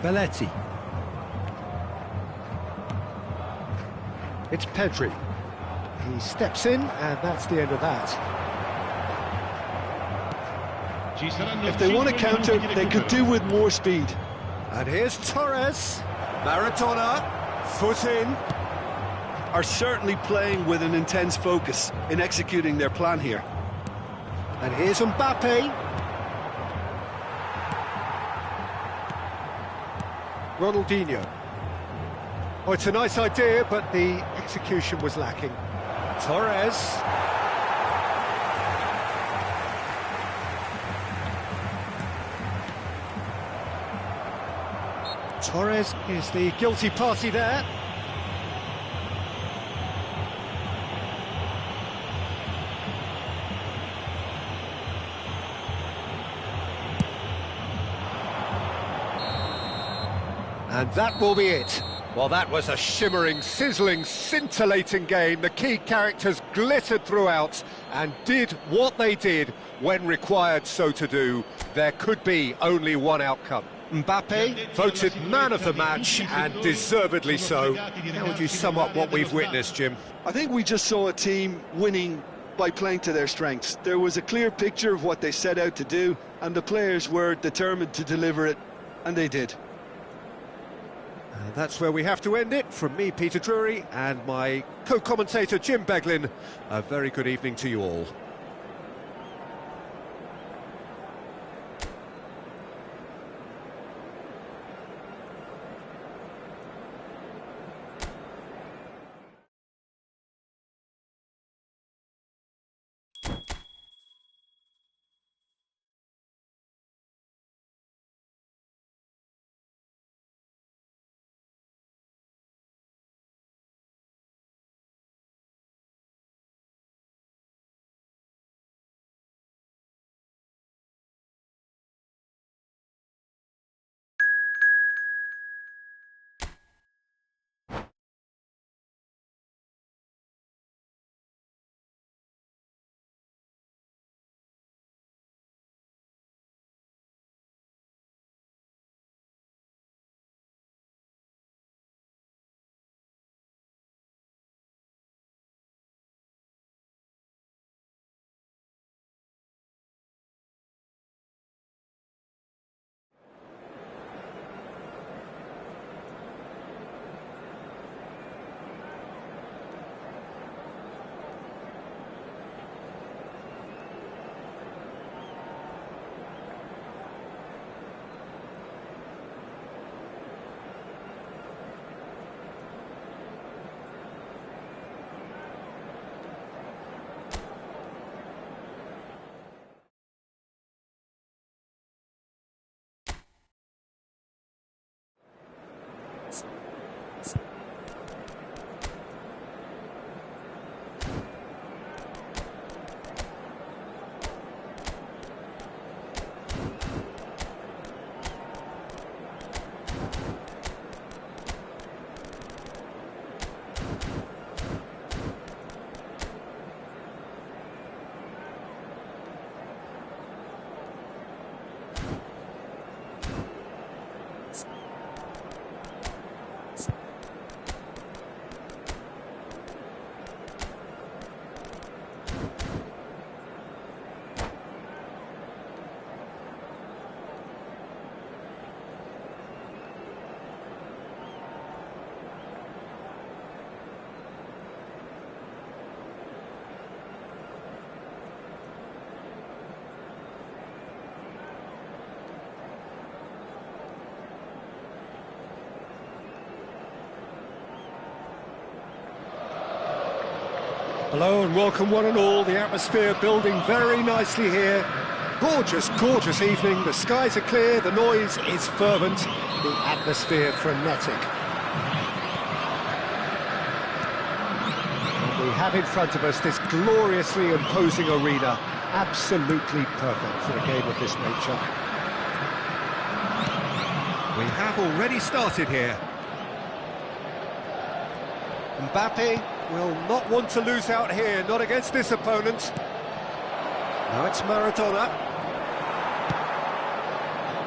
Belletti. It's Pedri. He steps in, and that's the end of that. If they want to counter, they could do with more speed. And here's Torres. Maradona. Foot in. Are certainly playing with an intense focus in executing their plan here. And here's Mbappe. Ronaldinho. Oh, it's a nice idea, but the execution was lacking. Torres. Torres is the guilty party there. And that will be it. Well, that was a shimmering, sizzling, scintillating game. The key characters glittered throughout and did what they did when required so to do. There could be only one outcome. Mbappe voted man of the match, and deservedly so. How would you sum up what we've witnessed, Jim? I think we just saw a team winning by playing to their strengths. There was a clear picture of what they set out to do, and the players were determined to deliver it, and they did. And that's where we have to end it. From me, Peter Drury, and my co-commentator, Jim Beglin, a very good evening to you all. Hello and welcome one and all. The atmosphere building very nicely here. Gorgeous, gorgeous evening. The skies are clear, the noise is fervent, the atmosphere frenetic. And we have in front of us this gloriously imposing arena, absolutely perfect for a game of this nature. We have already started here. Mbappe will not want to lose out here, not against this opponent. Now it's Maradona.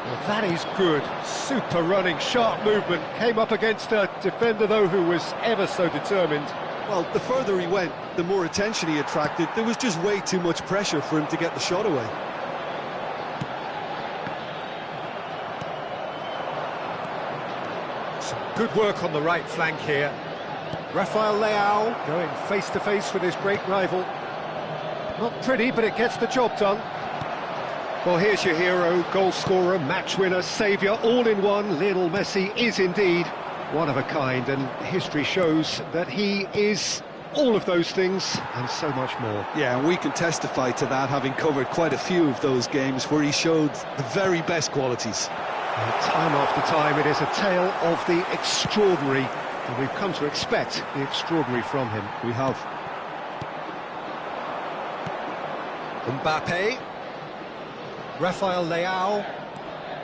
Well, that is good. Super running, sharp movement. Came up against a defender, though, who was ever so determined. Well, the further he went, the more attention he attracted. There was just way too much pressure for him to get the shot away. Some good work on the right flank here. Rafael Leao going face-to-face with his great rival. Not pretty, but it gets the job done. Well, here's your hero, goal-scorer, match-winner, saviour, all in one. Lionel Messi is indeed one of a kind, and history shows that he is all of those things and so much more. Yeah, and we can testify to that, having covered quite a few of those games where he showed the very best qualities. And time after time, it is a tale of the extraordinary, and we've come to expect the extraordinary from him. We have. Mbappe. Rafael Leao.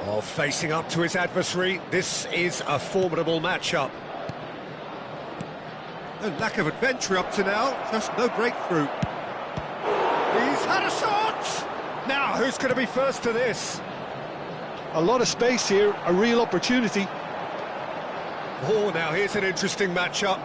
Oh, facing up to his adversary. This is a formidable matchup. No lack of adventure up to now, just no breakthrough. He's had a shot! Now, who's going to be first to this? A lot of space here, a real opportunity. Oh, now here's an interesting matchup.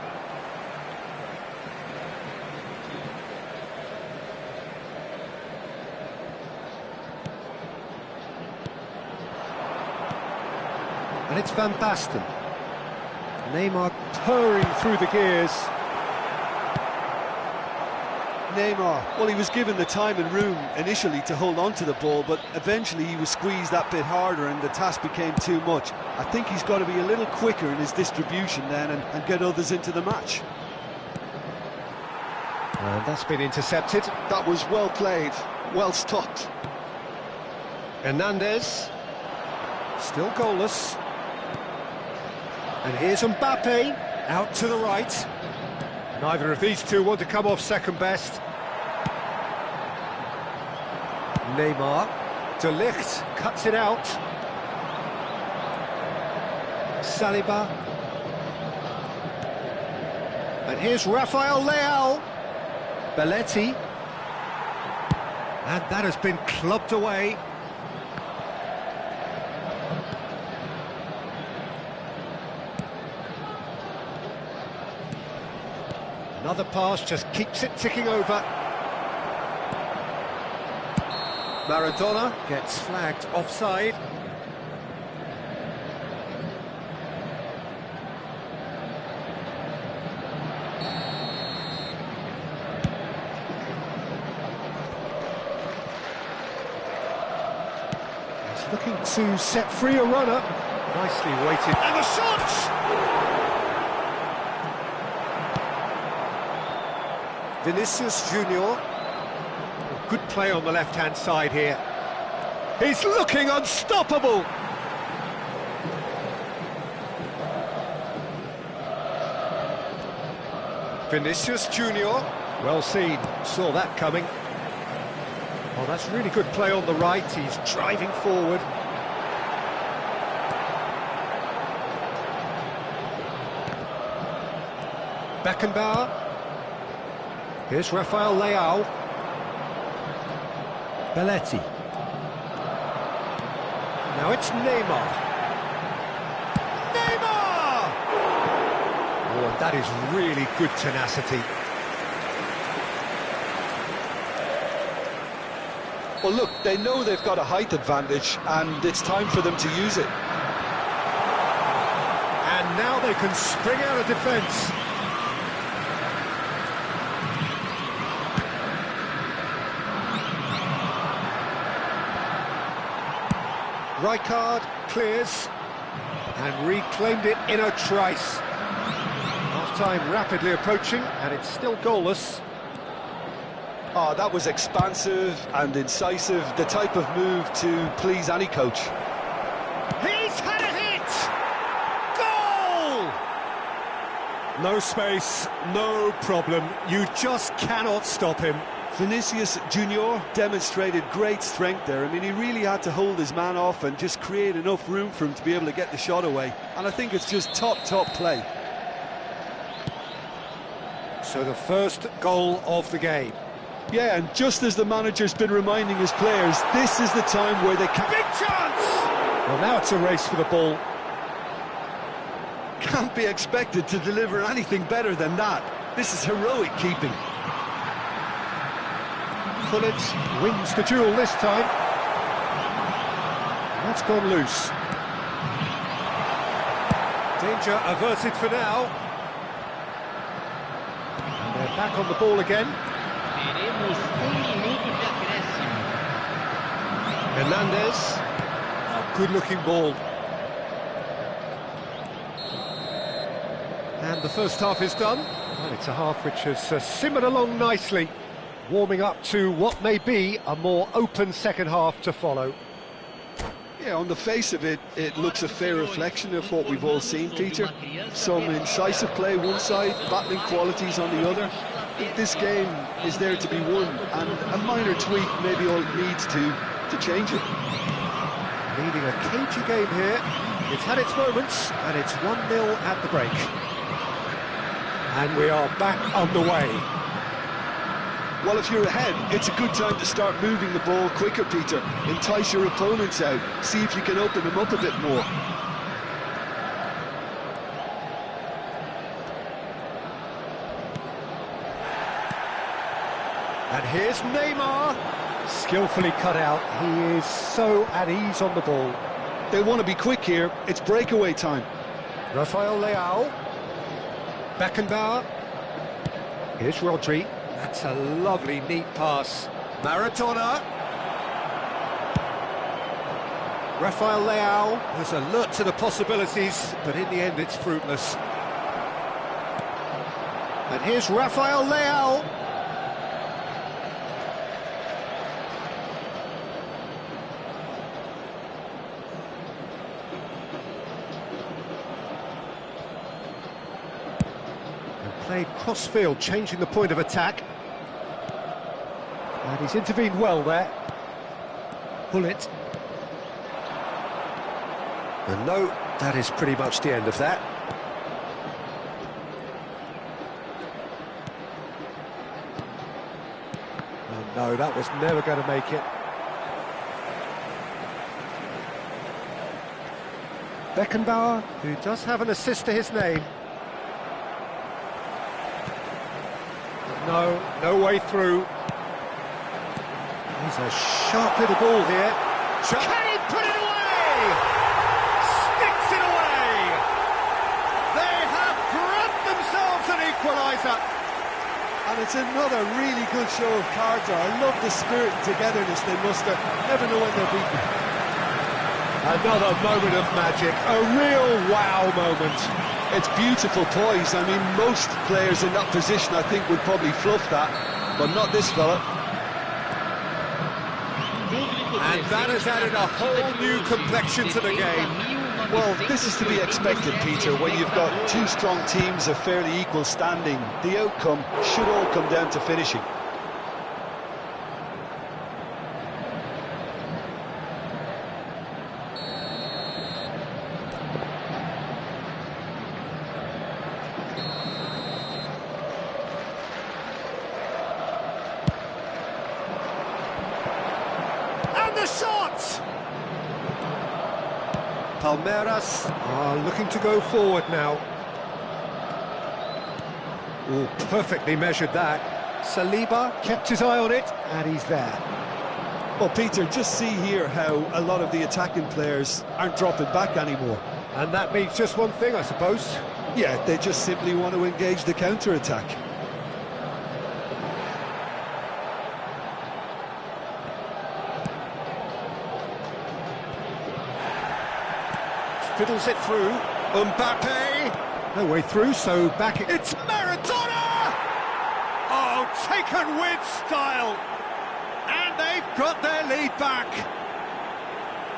And it's Van Basten. Neymar purring through the gears. Neymar, well, he was given the time and room initially to hold on to the ball, but eventually he was squeezed that bit harder and the task became too much. I think he's got to be a little quicker in his distribution then and get others into the match. And that's been intercepted. That was well played, well stopped. Hernandez, still goalless. And here's Mbappe, out to the right. Neither of these two want to come off second best. Neymar, De Ligt cuts it out. Saliba. And here's Rafael Leao. Belletti. And that has been clubbed away. Another pass just keeps it ticking over. Maradona gets flagged offside. He's looking to set free a runner. Nicely weighted. And the shot! Vinicius Junior. Good play on the left-hand side here. He's looking unstoppable. Vinicius Junior. Well seen. Saw that coming. Oh, that's really good play on the right. He's driving forward. Beckenbauer. Here's Rafael Leao. Belletti. Now it's Neymar. Neymar! Oh, that is really good tenacity. Well, look, they know they've got a height advantage, and it's time for them to use it. And now they can spring out of defence. Rijkaard clears and reclaimed it in a trice. Half-time rapidly approaching, and it's still goalless. Oh, that was expansive and incisive, the type of move to please any coach. He's had a hit! Goal! No space, no problem. You just cannot stop him. Vinicius Junior demonstrated great strength there. I mean, he really had to hold his man off and just create enough room for him to be able to get the shot away. And I think it's just top play. So the first goal of the game. Yeah, and just as the manager's been reminding his players, this is the time where they can... Big chance! Well, now it's a race for the ball. Can't be expected to deliver anything better than that. This is heroic keeping. Pullet wins the duel this time. That's gone loose. Danger averted for now. And they're back on the ball again. Teremos minuto de acréscimo. Hernandez. Oh, good-looking ball. And the first half is done. Well, it's a half which has simmered along nicely, warming up to what may be a more open second half to follow. Yeah, on the face of it, it looks a fair reflection of what we've all seen, Peter. Some incisive play one side, battling qualities on the other. I think this game is there to be won, and a minor tweak maybe all it needs to change it. Leading a cagey game here. It's had its moments, and it's 1-0 at the break. And we are back underway. Well, if you're ahead, it's a good time to start moving the ball quicker, Peter. Entice your opponents out. See if you can open them up a bit more. And here's Neymar. Skillfully cut out. He is so at ease on the ball. They want to be quick here. It's breakaway time. Rafael Leao. Beckenbauer. Here's Rodri. That's a lovely, neat pass. Maradona. Rafael Leao was alert to the possibilities, but in the end it's fruitless. And here's Rafael Leao. Played cross-field, changing the point of attack. And he's intervened well there. Pullet. And no, that is pretty much the end of that. Oh no, that was never going to make it. Beckenbauer, who does have an assist to his name. No way through. He's a sharp little ball here. Can he put it away? Sticks it away! They have grabbed themselves an equaliser. And it's another really good show of character. I love the spirit and togetherness they muster. Never know when they're beaten. Another moment of magic. A real wow moment. It's beautiful poise. I mean, most players in that position, I think, would probably fluff that, but not this fella. And that has added a whole new complexion to the game. Well, this is to be expected, Peter, when you've got two strong teams of fairly equal standing. The outcome should all come down to finishing. The shot! Palmeiras are looking to go forward now. Oh, perfectly measured that. Saliba kept his eye on it, and he's there. Well, Peter, just see here how a lot of the attacking players aren't dropping back anymore. And that means just one thing, I suppose. Yeah, they just simply want to engage the counter-attack. Fiddles it through. Mbappe. No way through, so back it's Maradona! Oh, taken with style. got their lead back.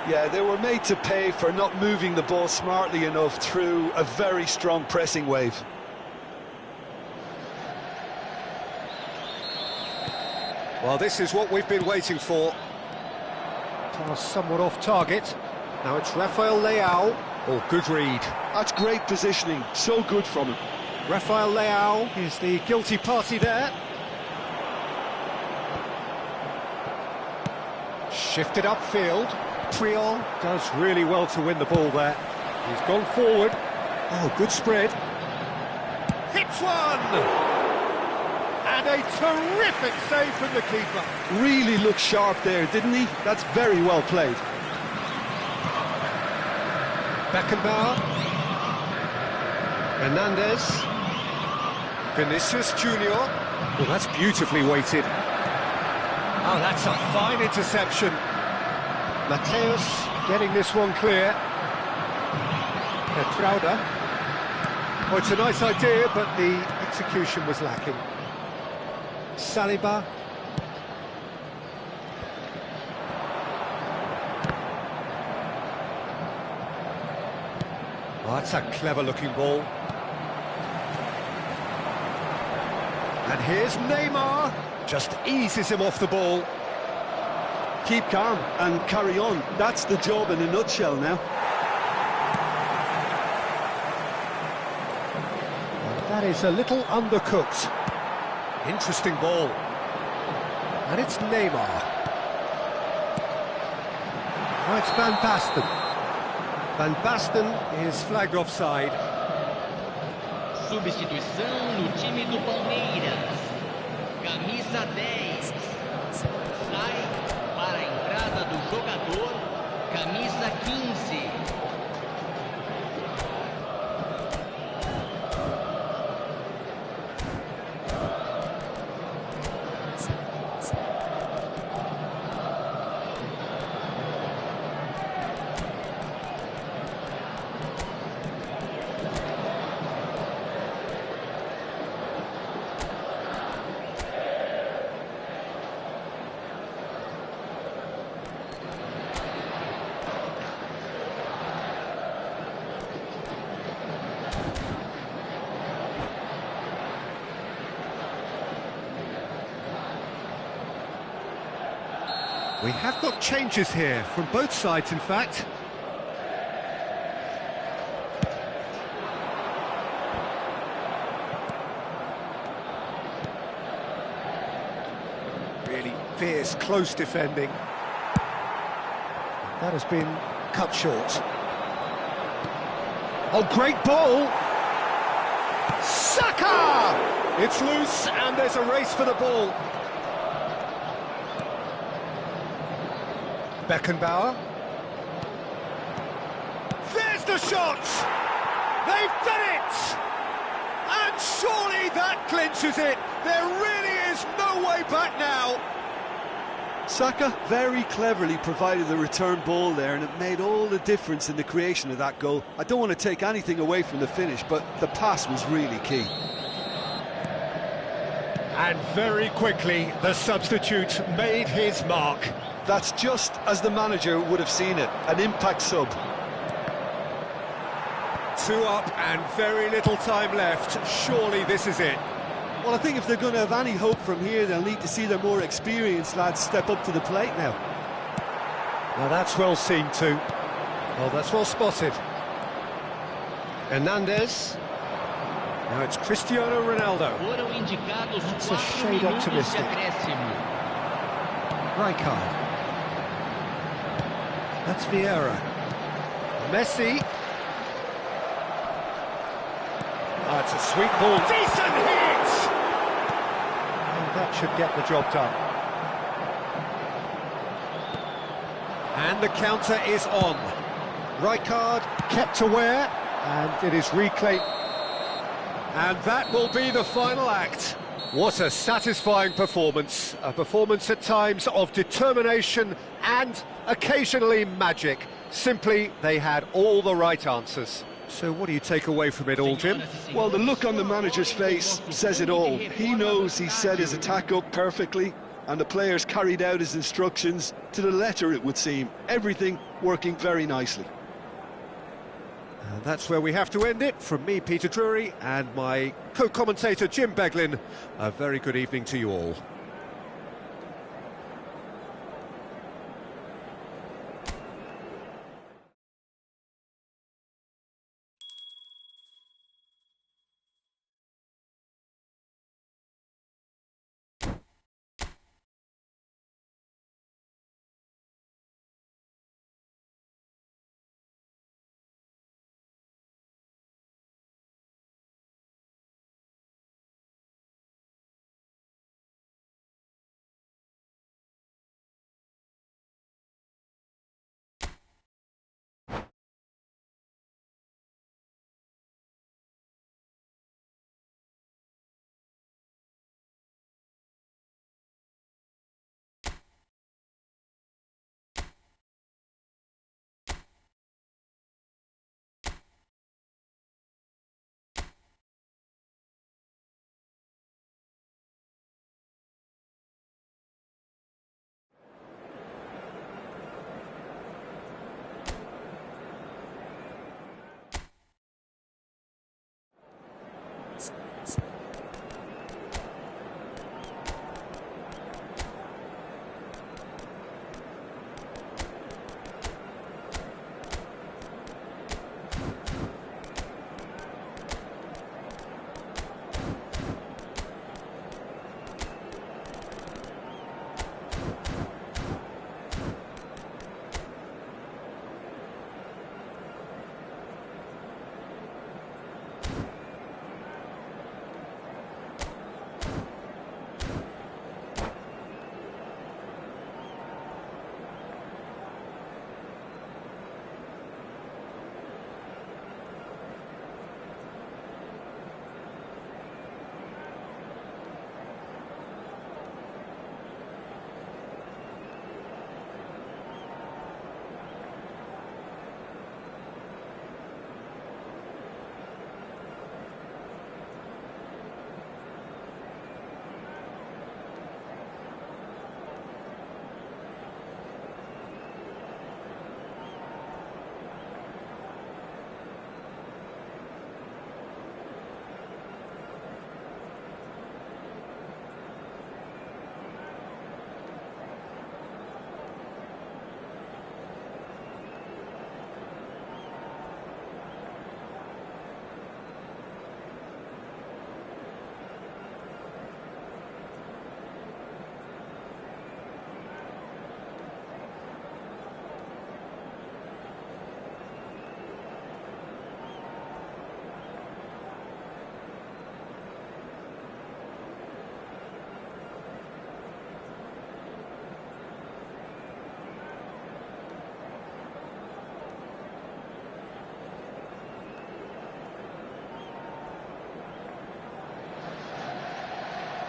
Yeah, they were made to pay for not moving the ball smartly enough through a very strong pressing wave. Well, this is what we've been waiting for. Pass somewhat off target. Now it's Rafael Leao. Oh, good read. That's great positioning, so good from him. Rafael Leao is the guilty party there. Shifted upfield. Triol does really well to win the ball there. He's gone forward. Oh, good spread. Hits one! And a terrific save from the keeper. Really looked sharp there, didn't he? That's very well played. Beckenbauer. Hernandez. Vinicius Junior. Oh, that's beautifully weighted. Oh, that's a fine interception. Mateus getting this one clear. Petrauda. Oh, it's a nice idea, but the execution was lacking. Saliba. Oh, that's a clever-looking ball. And here's Neymar. Just eases him off the ball. Keep calm and carry on. That's the job in a nutshell now. Well, that is a little undercooked. Interesting ball. And it's Neymar. Oh, it's Van Basten. Van Basten is flagged offside. Substituição no time do Palmeiras. Camisa 10. Sai para a entrada do jogador. Camisa 15. We have got changes here, from both sides in fact. Really fierce, close defending. That has been cut short. Oh, great ball! Saka! It's loose and there's a race for the ball. Beckenbauer. There's the shot! They've done it! And surely that clinches it. There really is no way back now. Saka very cleverly provided the return ball there, and it made all the difference in the creation of that goal. I don't want to take anything away from the finish, but the pass was really key. And very quickly, the substitute made his mark. That's just as the manager would have seen it, an impact sub. 2 up and very little time left. Surely this is it. Well, I think if they're going to have any hope from here, they'll need to see their more experienced lads step up to the plate now. Now that's well seen too. Well, that's well spotted. Hernandez. Now it's Cristiano Ronaldo. Foram indicados That's a 4 shade minutos de optimistic. acréscimo. Rijkaard. That's Vieira. Messi. Oh, it's a sweet ball. Decent hit! And that should get the job done. And the counter is on. Rijkaard kept aware, and it is reclaimed. And that will be the final act. What a satisfying performance. A performance at times of determination and occasionally magic. Simply, they had all the right answers. So what do you take away from it all, Jim? Well, the look on the manager's face says it all. He knows he set his attack up perfectly. and the players carried out his instructions to the letter, it would seem. Everything working very nicely. And that's where we have to end it. From me, Peter Drury, and my co-commentator, Jim Beglin, a very good evening to you all.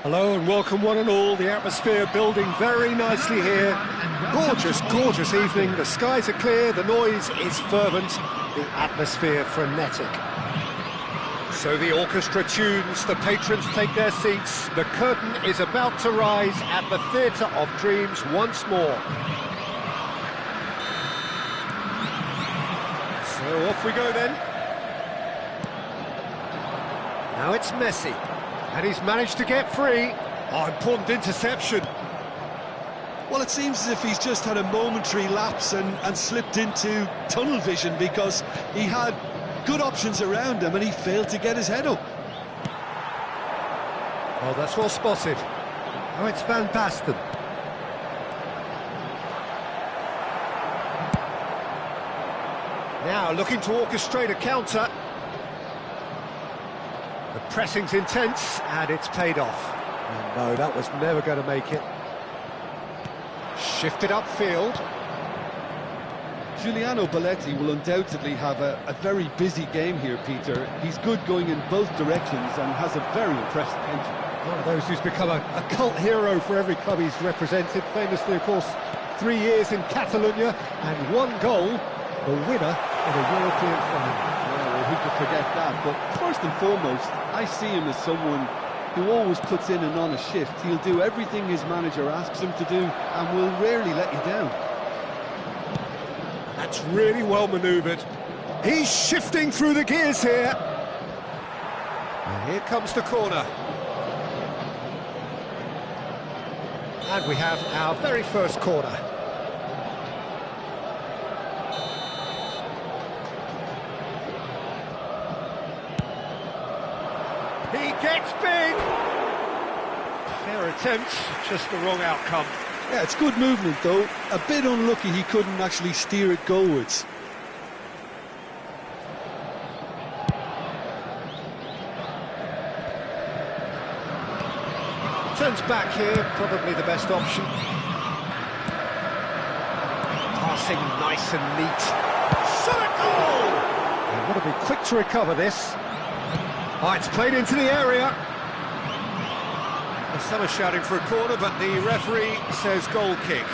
Hello and welcome one and all. The atmosphere building very nicely here. Gorgeous, gorgeous evening. The skies are clear, the noise is fervent, the atmosphere frenetic. So the orchestra tunes, the patrons take their seats. The curtain is about to rise at the Theatre of Dreams once more. So off we go then. Now it's Messi. And he's managed to get free. Oh, important interception. Well, it seems as if he's just had a momentary lapse and slipped into tunnel vision, because he had good options around him and he failed to get his head up. Oh, that's well spotted. Oh, it's Van Basten. Now looking to orchestrate a counter. The pressing's intense, and it's paid off. And no, that was never going to make it. Shifted upfield. Giuliano Belletti will undoubtedly have a very busy game here, Peter. He's good going in both directions and has a very impressive engine. One of those who's become a cult hero for every club he's represented. Famously, of course, 3 years in Catalonia and 1 goal, the winner in a European final. Who could forget that? But first and foremost, I see him as someone who always puts in an honest shift. He'll do everything his manager asks him to do and will rarely let you down. That's really well manoeuvred. He's shifting through the gears here. And here comes the corner. And we have our very first corner. He gets big! Fair attempt, just the wrong outcome. Yeah, it's good movement though. A bit unlucky he couldn't actually steer it goalwards. Turns back here, probably the best option. Passing nice and neat. Shot at goal! They want to be quick to recover this. Oh, it's played into the area. Well, some are shouting for a corner, but the referee says goal kick.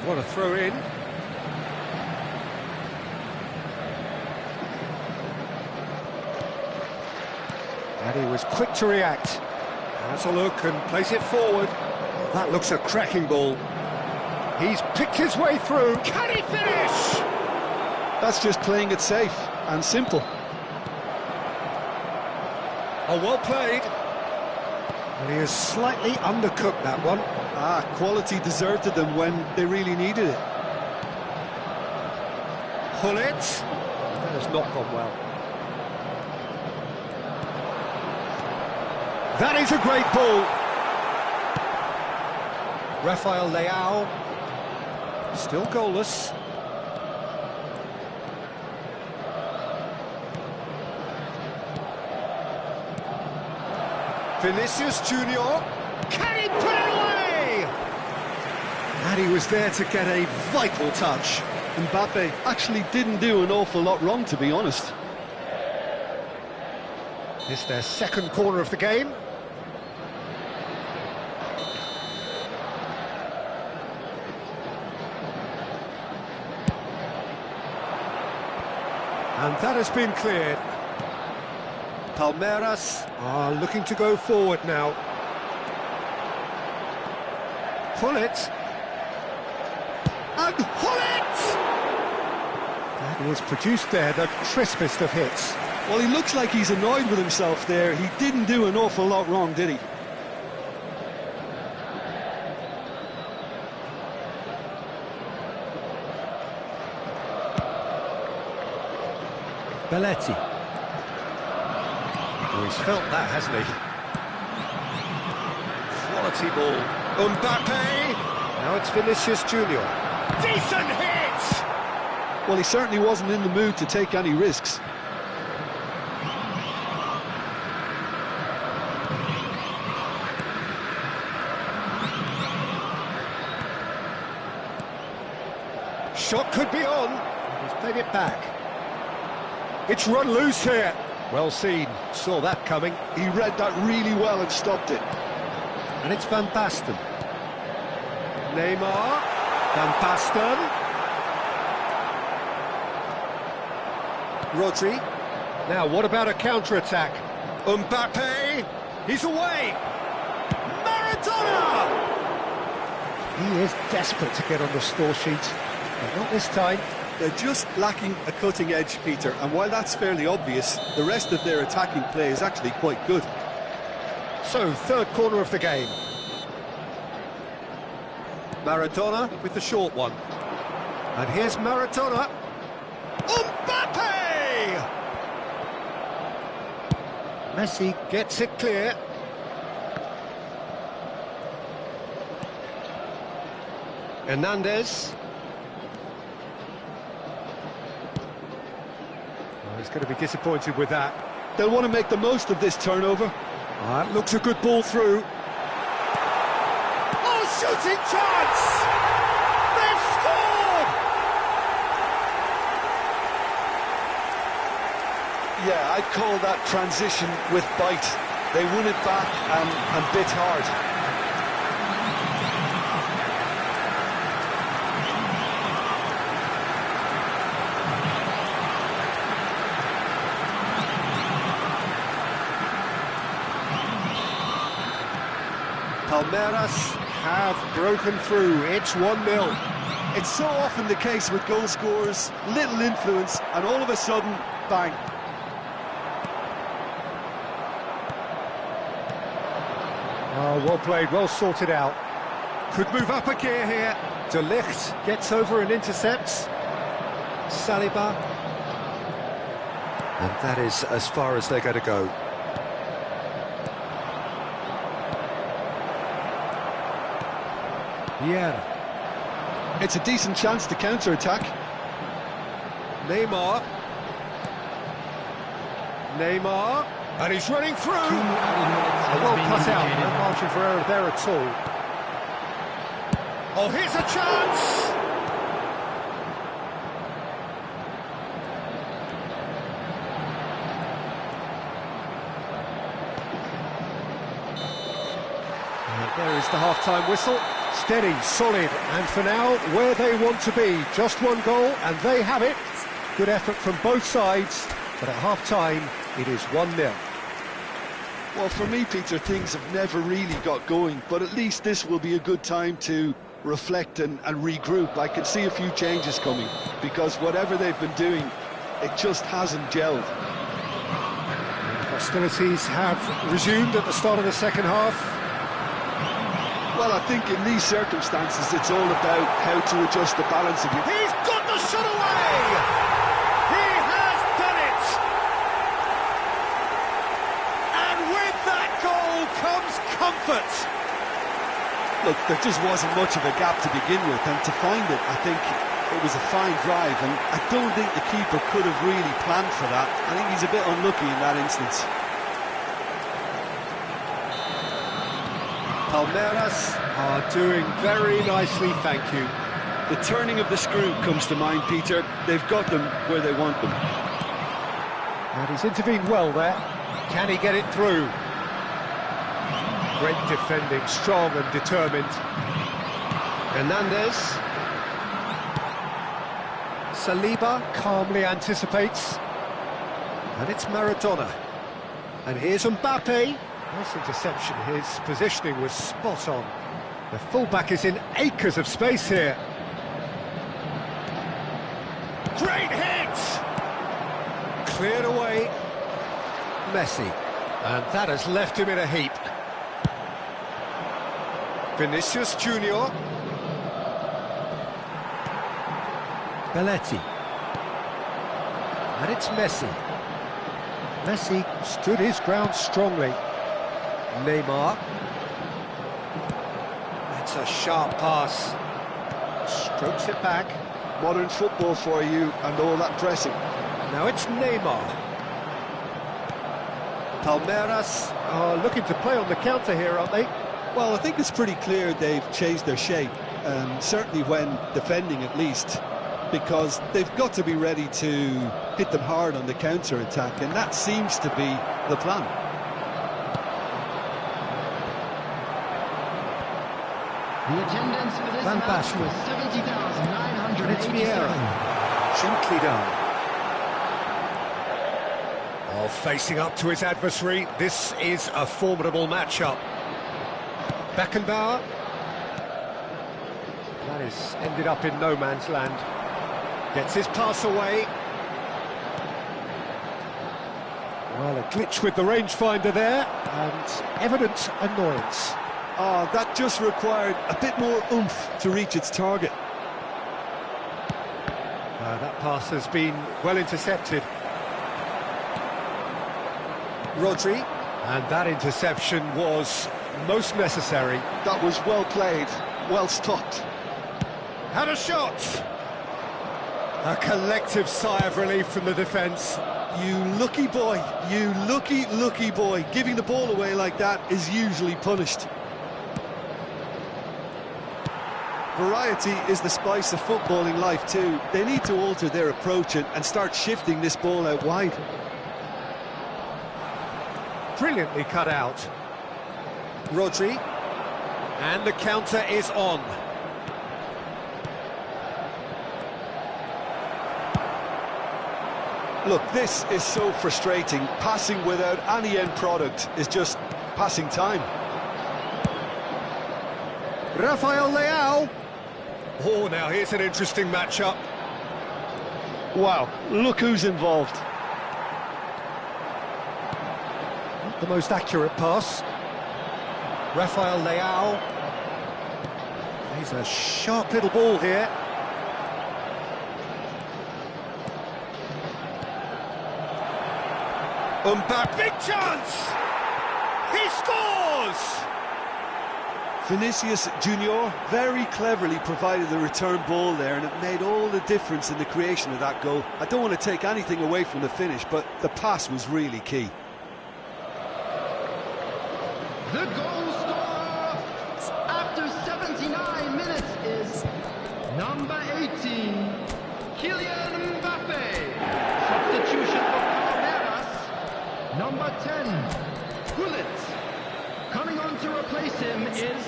What a throw in. And he was quick to react. Has a look and plays it forward. That looks a cracking ball. He's picked his way through. Can he finish? That's just playing it safe and simple. Oh, well played. And he has slightly undercooked that one. Quality deserted them when they really needed it. Pull it. That has not gone well. That is a great ball. Rafael Leao. Still goalless. Vinicius Junior. Can he put it away? And he was there to get a vital touch. Mbappe actually didn't do an awful lot wrong, to be honest. It's their second corner of the game. And that has been cleared. Palmeiras are looking to go forward now. Pull it. And pull it! That was produced there, the crispest of hits. Well, he looks like he's annoyed with himself there. He didn't do an awful lot wrong, did he? Belletti. Oh, he's felt that, hasn't he? Quality ball. Mbappe! Now it's Vinicius Junior. Decent hit! Well, he certainly wasn't in the mood to take any risks. Shot could be on. He's played it back. It's run loose here. Well seen. Saw that coming. He read that really well and stopped it. And it's Van Basten. Neymar. Van Basten. Rodri. Now, what about a counter-attack? Mbappe. He's away. Maradona! He is desperate to get on the score sheet. But not this time. They're just lacking a cutting edge, Peter, and while that's fairly obvious, the rest of their attacking play is actually quite good. So, third corner of the game. Maradona with the short one. And here's Maradona. Mbappe! Messi gets it clear. Hernandez. He's going to be disappointed with that. They'll want to make the most of this turnover. That looks a good ball through. Oh, shooting chance! They've scored! Yeah, I'd call that transition with bite. They won it back and bit hard. Palmeiras have broken through. It's 1-0. It's so often the case with goal scorers, little influence, and all of a sudden, bang. Oh, well played, well sorted out. Could move up a gear here. De Ligt gets over and intercepts. Saliba. And that is as far as they're going to go. Vila. It's a decent chance to counter-attack. Neymar. And he's running through. Well cut out, no margin for error there at all. Oh, here's a chance! There is the half-time whistle. Steady, solid, and for now, where they want to be. Just one goal, and they have it. Good effort from both sides, but at half-time, it is 1-0. Well, for me, Peter, things have never really got going, but at least this will be a good time to reflect and regroup. I can see a few changes coming, because whatever they've been doing, it just hasn't gelled. Hostilities have resumed at the start of the second half. Well, I think in these circumstances, it's all about how to adjust the balance of it. He's got the shot away! He has done it! And with that goal comes comfort. Look, there just wasn't much of a gap to begin with, and to find it, I think it was a fine drive, and I don't think the keeper could have really planned for that. I think he's a bit unlucky in that instance. Palmeiras are doing very nicely, thank you. The turning of the screw comes to mind, Peter. They've got them where they want them. And he's intervened well there. Can he get it through? Great defending, strong and determined. Hernandez. Saliba calmly anticipates. And it's Maradona. And here's Mbappe. Nice interception, his positioning was spot on. The fullback is in acres of space here. Great hit! Cleared away. Messi. And that has left him in a heap. Vinicius Junior. Belletti. And it's Messi. Messi stood his ground strongly. Neymar. That's a sharp pass. Strokes it back. Modern football for you and all that pressing. Now it's Neymar. Palmeiras are looking to play on the counter here, aren't they? Well, I think it's pretty clear they've changed their shape, certainly when defending at least, because they've got to be ready to hit them hard on the counter-attack, and that seems to be the plan. The attendance for this Van match Basten. was 70,987. And it's Vieira. Gently done. Oh, facing up to his adversary, this is a formidable matchup. Beckenbauer. That is ended up in no man's land. Gets his pass away. Well, a glitch with the rangefinder there, and evident annoyance. Oh, that just required a bit more oomph to reach its target. That pass has been well intercepted. Rodri, and that interception was most necessary. That was well played, well stopped. Had a shot! A collective sigh of relief from the defence. You lucky boy, you lucky boy. Giving the ball away like that is usually punished. Variety is the spice of footballing life too. They need to alter their approach and start shifting this ball out wide. Brilliantly cut out. Rodri. And the counter is on. Look, this is so frustrating. Passing without any end product is just passing time. Rafael Leao. Oh, now here's an interesting matchup. Wow, look who's involved. Not the most accurate pass. Rafael Leao. He's a sharp little ball here. Mbappe, big chance! He scores! Vinicius Junior very cleverly provided the return ball there, and it made all the difference in the creation of that goal. I don't want to take anything away from the finish, but the pass was really key. The goal scorer after 79 minutes is number 18, Kylian Mbappe. Substitution for Palmeiras, number 10, Gullit. Coming on to replace him is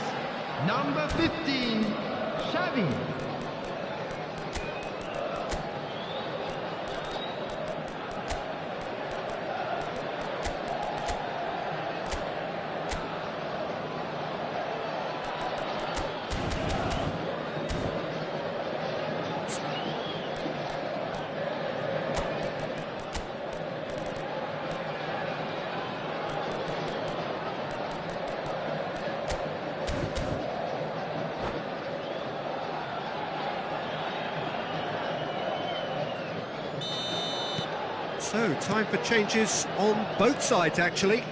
number 15, Xavi. So, time for changes on both sides, actually.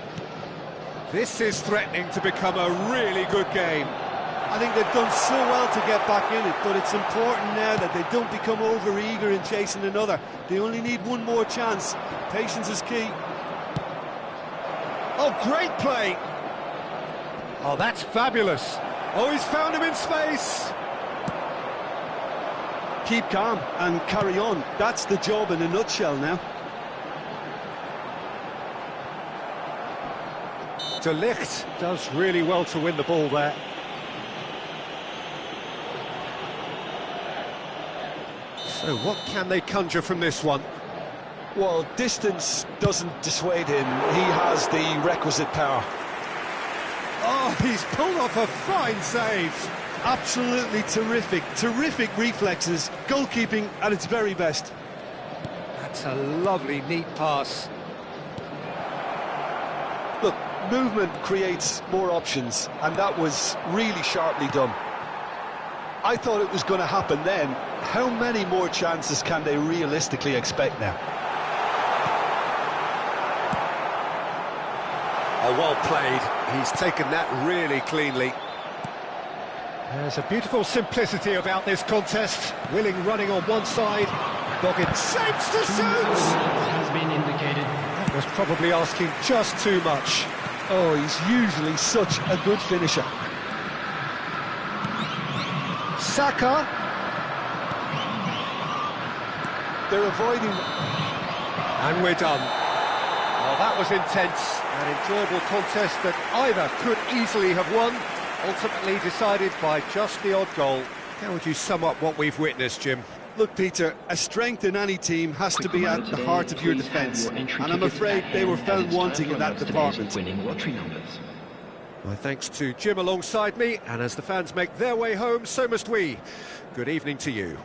This is threatening to become a really good game. I think they've done so well to get back in it, but it's important now that they don't become over-eager in chasing another. They only need one more chance. Patience is key. Oh, great play! Oh, that's fabulous. Oh, he's found him in space. Keep calm and carry on. That's the job in a nutshell now. De Ligt does really well to win the ball there. So what can they conjure from this one? Well, distance doesn't dissuade him. He has the requisite power. Oh, he's pulled off a fine save. Absolutely terrific. Terrific reflexes. Goalkeeping at its very best. That's a lovely, neat pass. Look, movement creates more options, and that was really sharply done. I thought it was going to happen then. How many more chances can they realistically expect now? Oh, well played. He's taken that really cleanly. There's a beautiful simplicity about this contest. Willing running on one side. Boggin shapes to shoot! Has been indicated. That was probably asking just too much. Oh, he's usually such a good finisher. Saka. They're avoiding... And we're done. Well, that was intense. An enjoyable contest that either could easily have won, ultimately decided by just the odd goal. How would you sum up what we've witnessed, Jim? Look, Peter, a strength in any team has to be at the heart of your defence, and I'm afraid they were found wanting in that department. My thanks to Jim alongside me, and as the fans make their way home, so must we. Good evening to you.